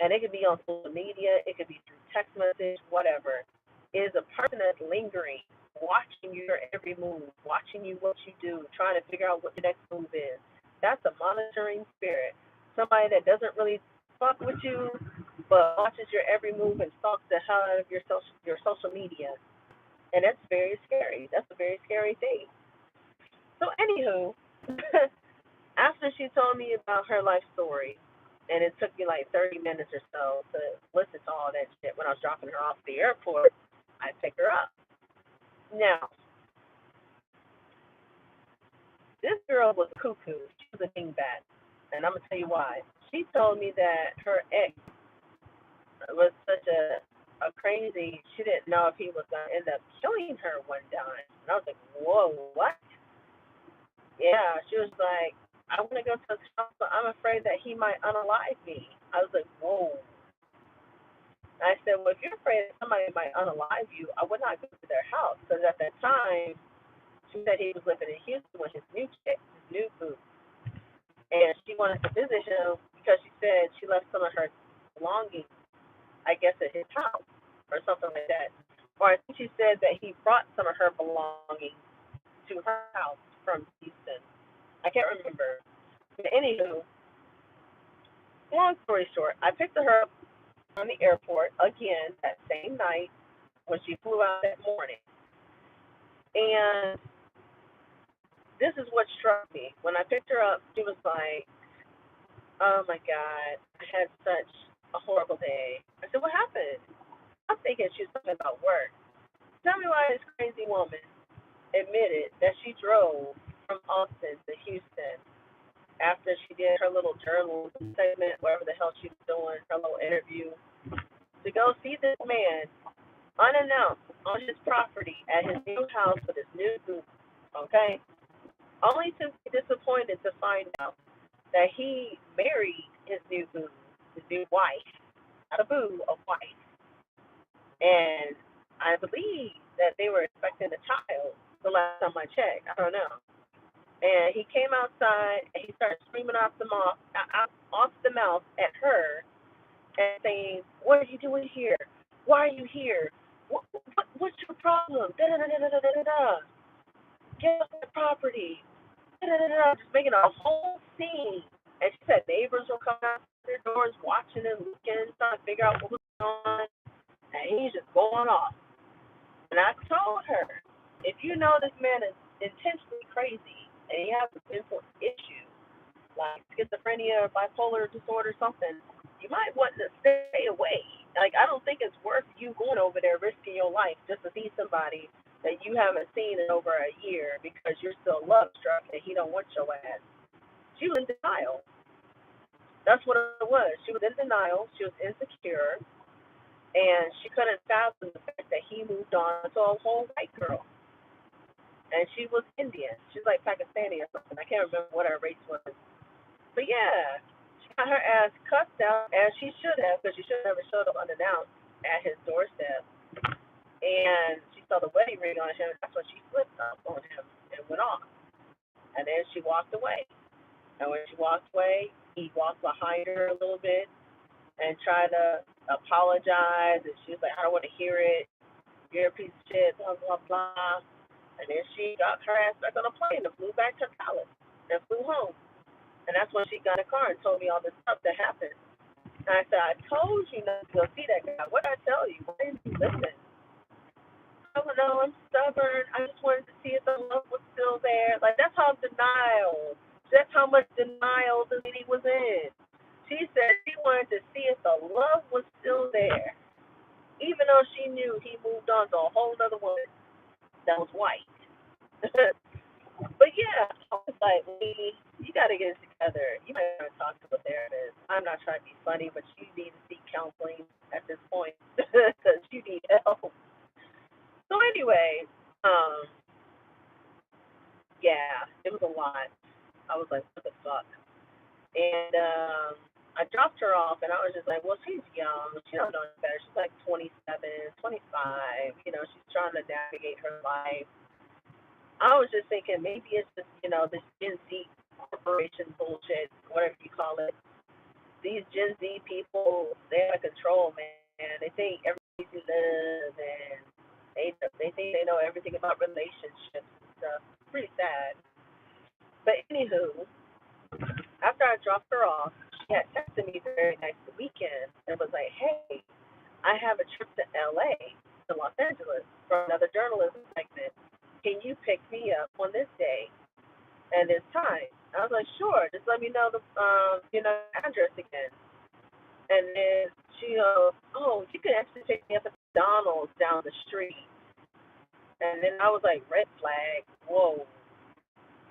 And it could be on social media, it could be through text message, whatever. It is a person that's lingering, watching your every move, watching you what you do, trying to figure out what your next move is. That's a monitoring spirit. Somebody that doesn't really fuck with you, but watches your every move and stalks the hell out of your social media. And that's very scary. That's a very scary thing. So, anywho, after she told me about her life story, and it took me like 30 minutes or so to listen to all that shit when I was dropping her off at the airport, I picked her up. Now, this girl was cuckoo. She was a dingbat. And I'm going to tell you why. She told me that her ex was such a crazy, she didn't know if he was going to end up killing her one time. And I was like, whoa, what? Yeah, she was like, I want to go to his house, but I'm afraid that he might unalive me. I was like, whoa. I said, well, if you're afraid that somebody might unalive you, I would not go to their house. Because at that time, she said he was living in Houston with his new chick, his new boo. And she wanted to visit him because she said she left some of her belongings, I guess, at his house or something like that. Or I think she said that he brought some of her belongings to her house from Houston. I can't remember. But anywho, long story short, I picked her up from the airport again that same night when she flew out that morning. And this is what struck me. When I picked her up, she was like, oh my God, I had such a horrible day. I said, what happened? I'm thinking she was talking about work. Tell me why this crazy woman admitted that she drove from Austin to Houston after she did her little journalism segment, whatever the hell she was doing, her little interview, to go see this man unannounced on his property at his new house with his new boo. Okay? Only to be disappointed to find out that he married his new boo, his new wife. Not a boo, a wife. And I believe that they were expecting a child the last time I checked. I don't know. And he came outside and he started screaming off the mouth at her and saying, "What are you doing here? Why are you here? What's your problem? Da da da da da da da. Get off the property. Da da da da." Just making a whole scene. And she said neighbors were coming out their doors, watching and looking, trying to figure out what was going on. And he's just going off. And I told her, if you know this man is intensely crazy and he has a mental issue, like schizophrenia or bipolar disorder or something, you might want to stay away. Like, I don't think it's worth you going over there risking your life just to see somebody that you haven't seen in over a year because you're still love struck and he don't want your ass. She was in denial. That's what it was. She was in denial. She was insecure. And she couldn't fathom the fact that he moved on to a whole white girl. And she was Indian. She's like Pakistani or something. I can't remember what her race was. But yeah, she got her ass cussed out, as she should have, because she should have never showed up unannounced at his doorstep. And she saw the wedding ring on him. That's when she flipped up on him and went off. And then she walked away. And when she walked away, he walked behind her a little bit and tried to apologize. And she was like, "I don't want to hear it. You're a piece of shit, blah, blah, blah." And then she got her ass back on a plane and flew back to Dallas and flew home. And that's when she got in the car and told me all this stuff that happened. And I said, "I told you not to go see that guy. What did I tell you? Why didn't you listen?" "Oh, no, I'm stubborn. I just wanted to see if the love was still there." Like, that's how denial. That's how much denial the lady was in. She said she wanted to see if the love was still there, even though she knew he moved on to a whole other woman that was white. But yeah, I was like, "Lady, you got to get it together. You might want to talk to a therapist. I'm not trying to be funny, but you need to seek counseling at this point because you need help." So anyway, um, yeah, it was a lot. I was like, "What the fuck?" And I dropped her off, and I was just like, "Well, she's young. She don't know any better. She's like 27, 25. You know, she's trying to navigate her life." I was just thinking maybe it's just, this Gen Z corporation bullshit, whatever you call it. These Gen Z people, they're out of control, man. They think everybody's in love, and they think they know everything about relationships and stuff. It's pretty sad. But anywho, after I dropped her off, she had texted me very next weekend and was like, "Hey, I have a trip to LA, to Los Angeles, for another journalism segment. Can you pick me up on this day and this time?" I was like, "Sure, just let me know the address again." And then she goes, "Oh, you can actually pick me up at McDonald's down the street." And then I was like, red flag, whoa.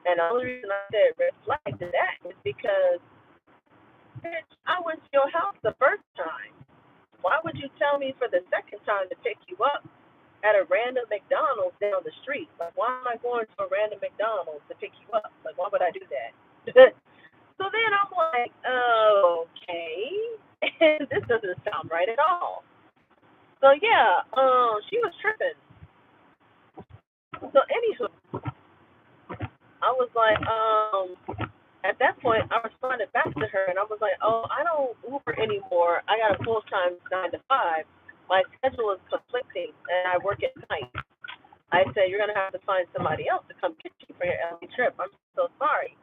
And the only reason I said red flag to that is because, bitch, I went to your house the first time. Why would you tell me for the second time to pick you up at a random McDonald's down the street? Like, why am I going to a random McDonald's to pick you up? Like, why would I do that? So then I'm like, okay, this doesn't sound right at all. So yeah, she was tripping. So anywho, I was like, at that point, I responded back to her, and I was like, "Oh, I don't Uber anymore. I got a full-time 9 to 5. My schedule is conflicting, and I work at night." I said, "You're going to have to find somebody else to come get you for your LA trip. I'm so sorry."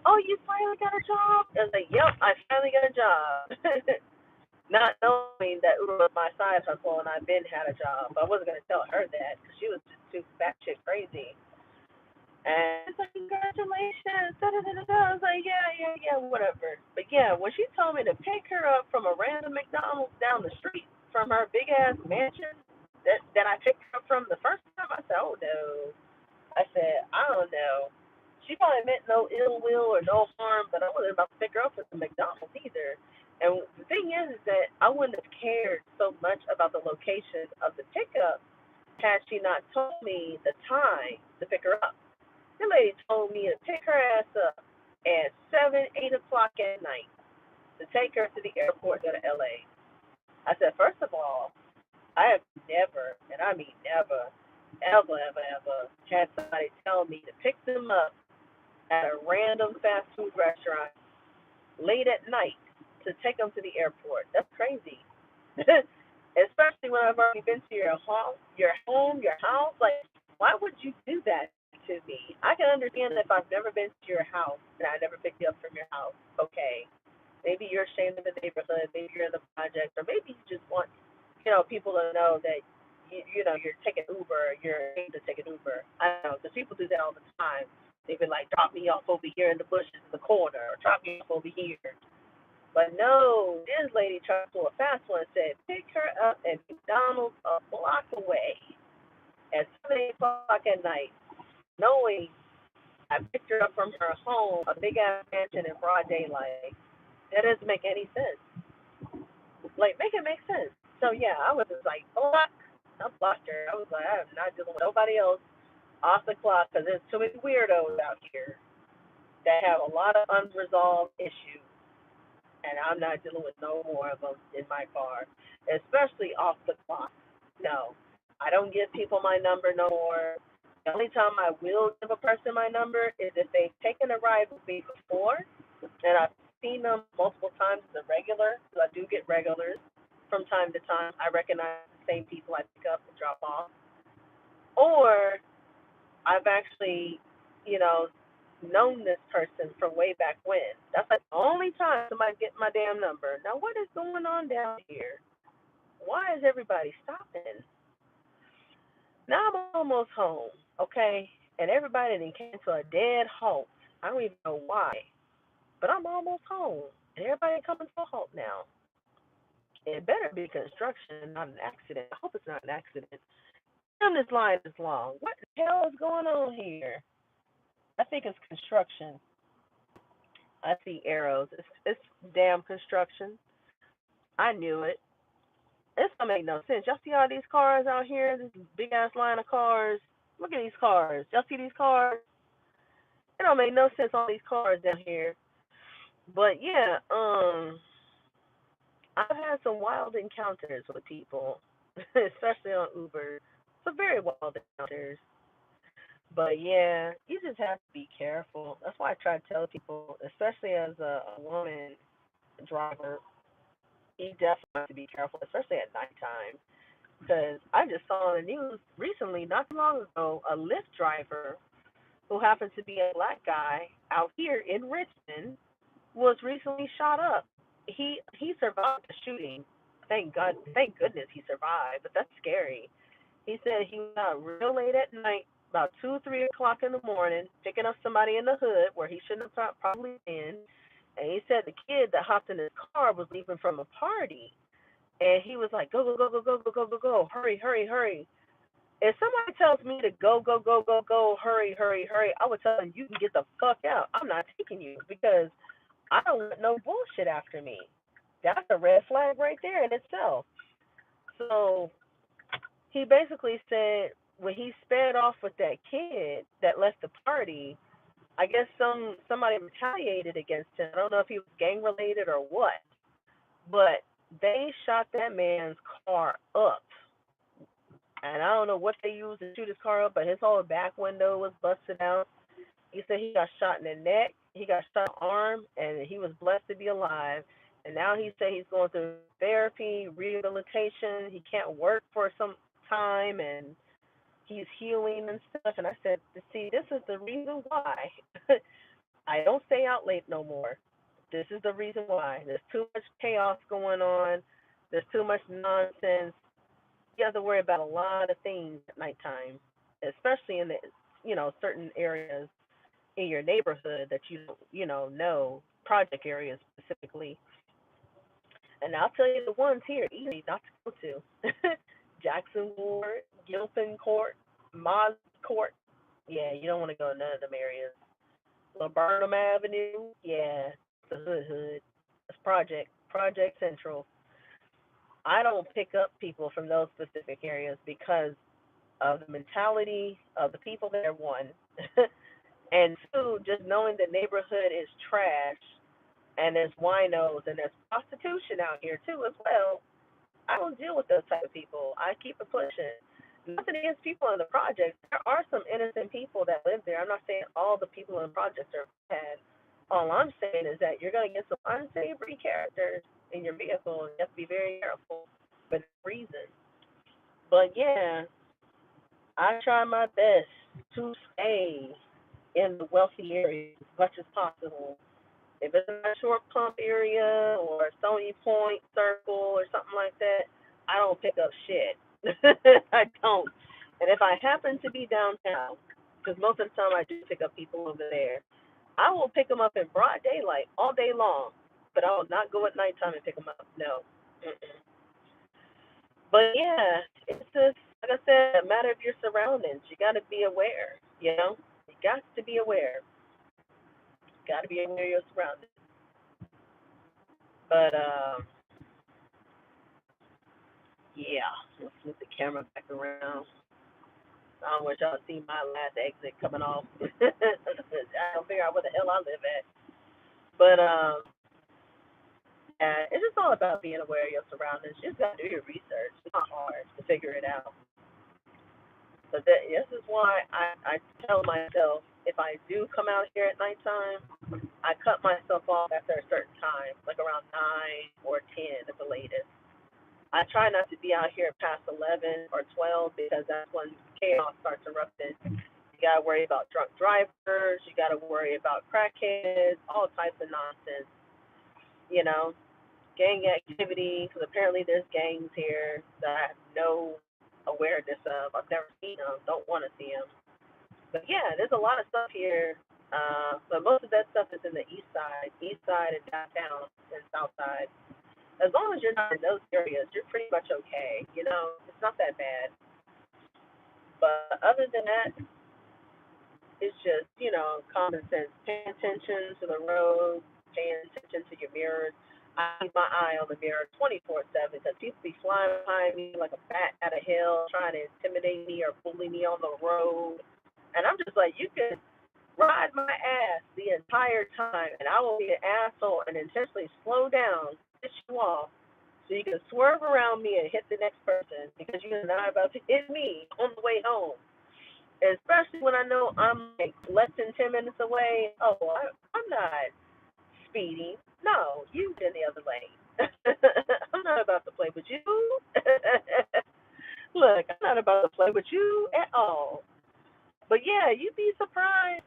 "Oh, you finally got a job?" I was like, "Yep, I finally got a job." Not knowing that Uber was my side hustle, and I've been had a job. But I wasn't going to tell her that because she was just too batshit crazy. And it's like, "Congratulations." Da, da, da, da, da. I was like, yeah, whatever. But yeah, when she told me to pick her up from a random McDonald's down the street from her big ass mansion that I picked her up from the first time, I said, "Oh no." I said, "I don't know." She probably meant no ill will or no harm, but I wasn't about to pick her up at the McDonald's either. And the thing is that I wouldn't have cared so much about the location of the pickup had she not told me the time to pick her up. The lady told me to pick her ass up at 7, 8 o'clock at night to take her to the airport to go to LA. I said, first of all, I have never, and I mean never, ever had somebody tell me to pick them up at a random fast food restaurant late at night to take them to the airport. That's crazy. Especially when I've already been to your house. Like, why would you do that to me? I can understand if I've never been to your house and I never picked you up from your house. Okay, maybe you're ashamed of the neighborhood. Maybe you're in the project, or maybe you just want people to know that you're taking Uber. You're able to take an Uber. I don't know, because people do that all the time. They've been like, drop me off over here in the bushes in the corner, or drop me off over here. But no, this lady tried to do a fast one and said, pick her up at McDonald's a block away at 7 o'clock at night, knowing I picked her up from her home, a big ass mansion in broad daylight. That doesn't make any sense. Like, make it make sense. So yeah, I was just like, block. I blocked her. I was like, I'm not dealing with nobody else off the clock because there's too many weirdos out here that have a lot of unresolved issues, and I'm not dealing with no more of them in my car, especially off the clock. No, I don't give people my number no more. The only time I will give a person my number is if they've taken a ride with me before, and I've seen them multiple times as a regular. So I do get regulars from time to time. I recognize the same people I pick up and drop off. Or I've actually, you know, known this person from way back when. That's like the only time somebody get my damn number. Now what is going on down here? Why is everybody stopping? Now I'm almost home, okay? And everybody then came to a dead halt. I don't even know why. But I'm almost home. And everybody coming to a halt now. It better be construction, not an accident. I hope it's not an accident. Damn, this line is long. What the hell is going on here? I think it's construction. I see arrows. It's damn construction. I knew it. This don't make no sense. Y'all see all these cars out here? This big ass line of cars. Look at these cars. Y'all see these cars? It don't make no sense, all these cars down here. But yeah, I've had some wild encounters with people, especially on Uber. Some very wild encounters. But yeah, you just have to be careful. That's why I try to tell people, especially as a woman driver, you definitely have to be careful, especially at nighttime. Because I just saw on the news recently, not too long ago, a Lyft driver who happens to be a black guy out here in Richmond was recently shot up. He survived the shooting. Thank goodness he survived, but that's scary. He said he was out real late at night, about 2, 3 o'clock in the morning, picking up somebody in the hood where he shouldn't have probably been. And he said the kid that hopped in his car was leaving from a party, and he was like, go go go go go go go go go, hurry hurry hurry. If somebody tells me to go go go go go, hurry hurry hurry, I would tell them you can get the fuck out. I'm not taking you because I don't want no bullshit after me. That's a red flag right there in itself. So he basically said when he sped off with that kid that left the party, I guess somebody retaliated against him. I don't know if he was gang related or what, but they shot that man's car up. And I don't know what they used to shoot his car up, but his whole back window was busted out. He said he got shot in the neck, he got shot in the arm, and he was blessed to be alive. And now he said he's going through therapy, rehabilitation. He can't work for some time, and he's healing and stuff. And I said, see, this is the reason why I don't stay out late no more. This is the reason why. There's too much chaos going on. There's too much nonsense. You have to worry about a lot of things at nighttime, especially in the certain areas in your neighborhood that know project areas specifically. And I'll tell you the ones here easy not to go to. Jackson Ward, Gilpin Court, Moz Court. Yeah, you don't want to go to none of them areas. So Burnham Avenue, yeah, the hood. It's Project Central. I don't pick up people from those specific areas because of the mentality of the people there, one. And two, just knowing the neighborhood is trash and there's winos and there's prostitution out here too as well. I don't deal with those type of people. I keep it pushing. Nothing against people in the projects. There are some innocent people that live there. I'm not saying all the people in the projects are bad. All I'm saying is that you're going to get some unsavory characters in your vehicle, and you have to be very careful for that reason. But yeah, I try my best to stay in the wealthy areas as much as possible. If it's in a short pump area or Stony Point Circle or something like that, I don't pick up shit. I don't. And if I happen to be downtown, because most of the time I do pick up people over there, I will pick them up in broad daylight all day long. But I will not go at nighttime and pick them up. No. Mm-mm. But yeah, it's just like I said, a matter of your surroundings. You got to be aware. You know, you got to be aware. Got to be aware of your surroundings. But yeah, let's flip the camera back around. I don't want y'all to see my last exit coming off. I don't figure out where the hell I live at. But yeah, it's just all about being aware of your surroundings. You just gotta do your research. It's not hard to figure it out. But this is why I tell myself if I do come out here at nighttime, I cut myself off after a certain time, like around 9 or 10 at the latest. I try not to be out here past 11 or 12 because that's when chaos starts erupting. You got to worry about drunk drivers. You got to worry about crackheads, all types of nonsense, you know, gang activity, because apparently there's gangs here that I have no awareness of. I've never seen them, don't want to see them. But yeah, there's a lot of stuff here. But most of that stuff is in the east side and downtown and south side. As long as you're not in those areas, you're pretty much okay. You know, it's not that bad. But other than that, it's just, common sense. Paying attention to the road, paying attention to your mirrors. I keep my eye on the mirror 24/7 because people be flying behind me like a bat at a hill, trying to intimidate me or bully me on the road. And I'm just like, you can ride my ass the entire time, and I will be an asshole and intentionally slow down, piss you off, so you can swerve around me and hit the next person because you're not about to hit me on the way home. Especially when I know I'm like less than 10 minutes away. Oh, I'm not speeding. No, you in the other lane. I'm not about to play with you. Look, I'm not about to play with you at all. But yeah, you'd be surprised.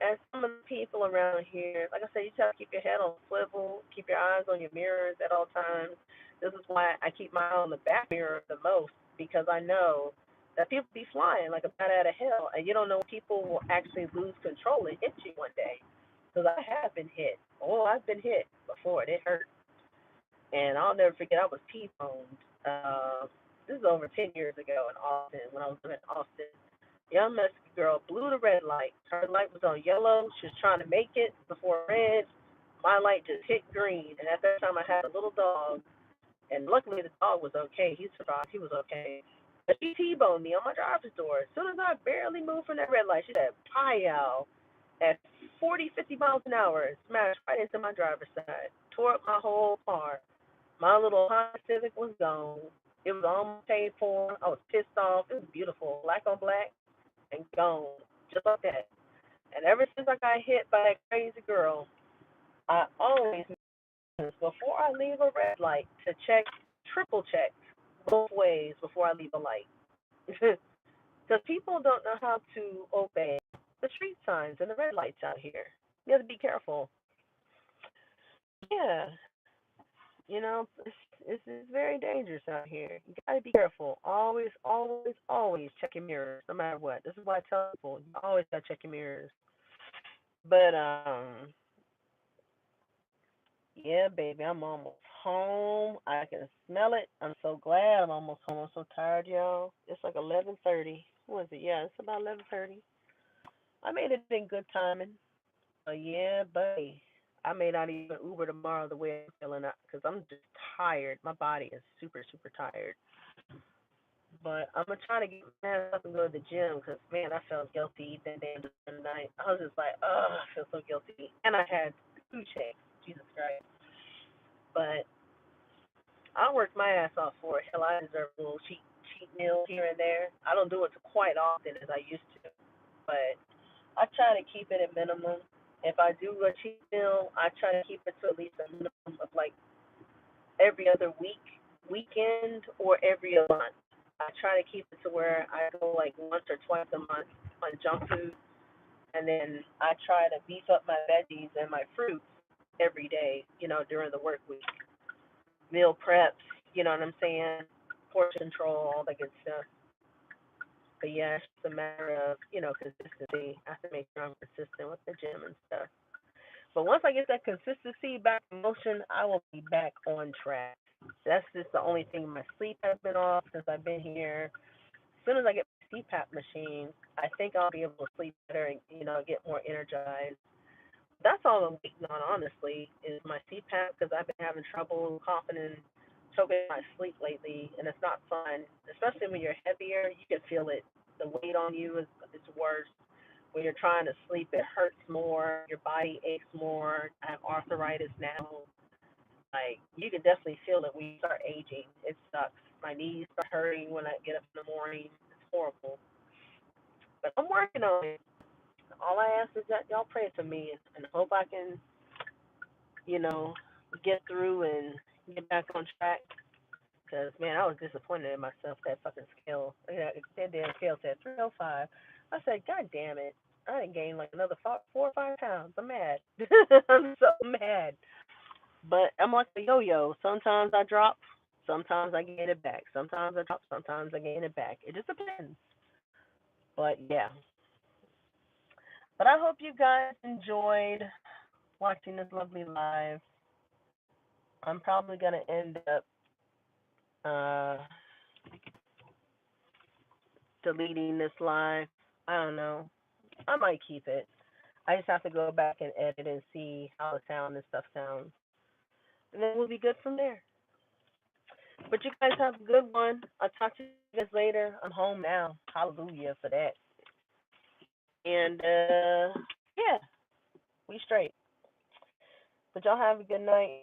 As some of the people around here, like I said, you just have to keep your head on swivel, keep your eyes on your mirrors at all times. This is why I keep my eye on the back mirror the most because I know that people be flying like a bat out of hell, and you don't know people will actually lose control and hit you one day. Because I have been hit. Oh, I've been hit before. And it hurt, and I'll never forget. I was T-boned. This is over 10 years ago in Austin when I was living in Austin. Young Mexican girl blew the red light. Her light was on yellow. She was trying to make it before red. My light just hit green. And at that time, I had a little dog. And luckily, the dog was okay. He survived. He was okay. But she T-boned me on my driver's door. As soon as I barely moved from that red light, she said, "Pow!" at 40, 50 miles an hour and smashed right into my driver's side. Tore up my whole car. My little Honda Civic was gone. It was almost paid for. I was pissed off. It was beautiful. Black on black and gone, just like that. And ever since I got hit by that crazy girl, I always before I leave a red light to check, triple check both ways before I leave a light. Because people don't know how to obey the street signs and the red lights out here. You have to be careful. Yeah, it's very dangerous out here. You gotta be careful. Always, always, always check your mirrors, no matter what. This is why I tell people you always gotta check your mirrors. But yeah, baby, I'm almost home. I can smell it. I'm so glad I'm almost home. I'm so tired, y'all. It's like 11:30. What is it? Yeah, it's about 11:30. I made it in good timing. Yeah, buddy. I may not even Uber tomorrow the way I'm feeling because I'm just tired. My body is super, super tired. But I'm gonna try to get my ass up and go to the gym because man, I felt guilty that day the night. I was just like, oh, I feel so guilty, and I had 2 checks. Jesus Christ! But I worked my ass off for it. Hell, I deserve a little cheat meal here and there. I don't do it quite often as I used to, but I try to keep it at minimum. If I do a cheat meal, I try to keep it to at least a minimum of like every other weekend, or every other month. I try to keep it to where I go like once or twice a month on junk food, and then I try to beef up my veggies and my fruits every day, during the work week. Meal preps, you know what I'm saying? Portion control, all that good stuff. But yeah, it's just a matter of, consistency. I have to make sure I'm consistent with the gym and stuff. But once I get that consistency back in motion, I will be back on track. That's just the only thing. My sleep has been off since I've been here. As soon as I get my CPAP machine, I think I'll be able to sleep better and, get more energized. That's all I'm waiting on, honestly, is my CPAP because I've been having trouble coughing and choking my sleep lately, and it's not fun. Especially when you're heavier, you can feel it. The weight on you is worse. When you're trying to sleep, it hurts more. Your body aches more. I have arthritis now. Like, you can definitely feel it when you start aging. It sucks. My knees start hurting when I get up in the morning. It's horrible. But I'm working on it. All I ask is that y'all pray for me and hope I can, you know, get through and get back on track. Because, man, I was disappointed in myself. That fucking scale, that damn scale said 305. I said, God damn it. I done gained like another 4 or 5 pounds. I'm mad. I'm so mad. But I'm like a yo-yo. Sometimes I drop, sometimes I gain it back. Sometimes I drop, sometimes I gain it back. It just depends. But yeah. But I hope you guys enjoyed watching this lovely live. I'm probably gonna end up uh deleting this live. I don't know. I might keep it. I just have to go back and edit and see how the sound and stuff sounds. And then we'll be good from there. But you guys have a good one. I'll talk to you guys later. I'm home now. Hallelujah for that. And yeah, we straight. But y'all have a good night.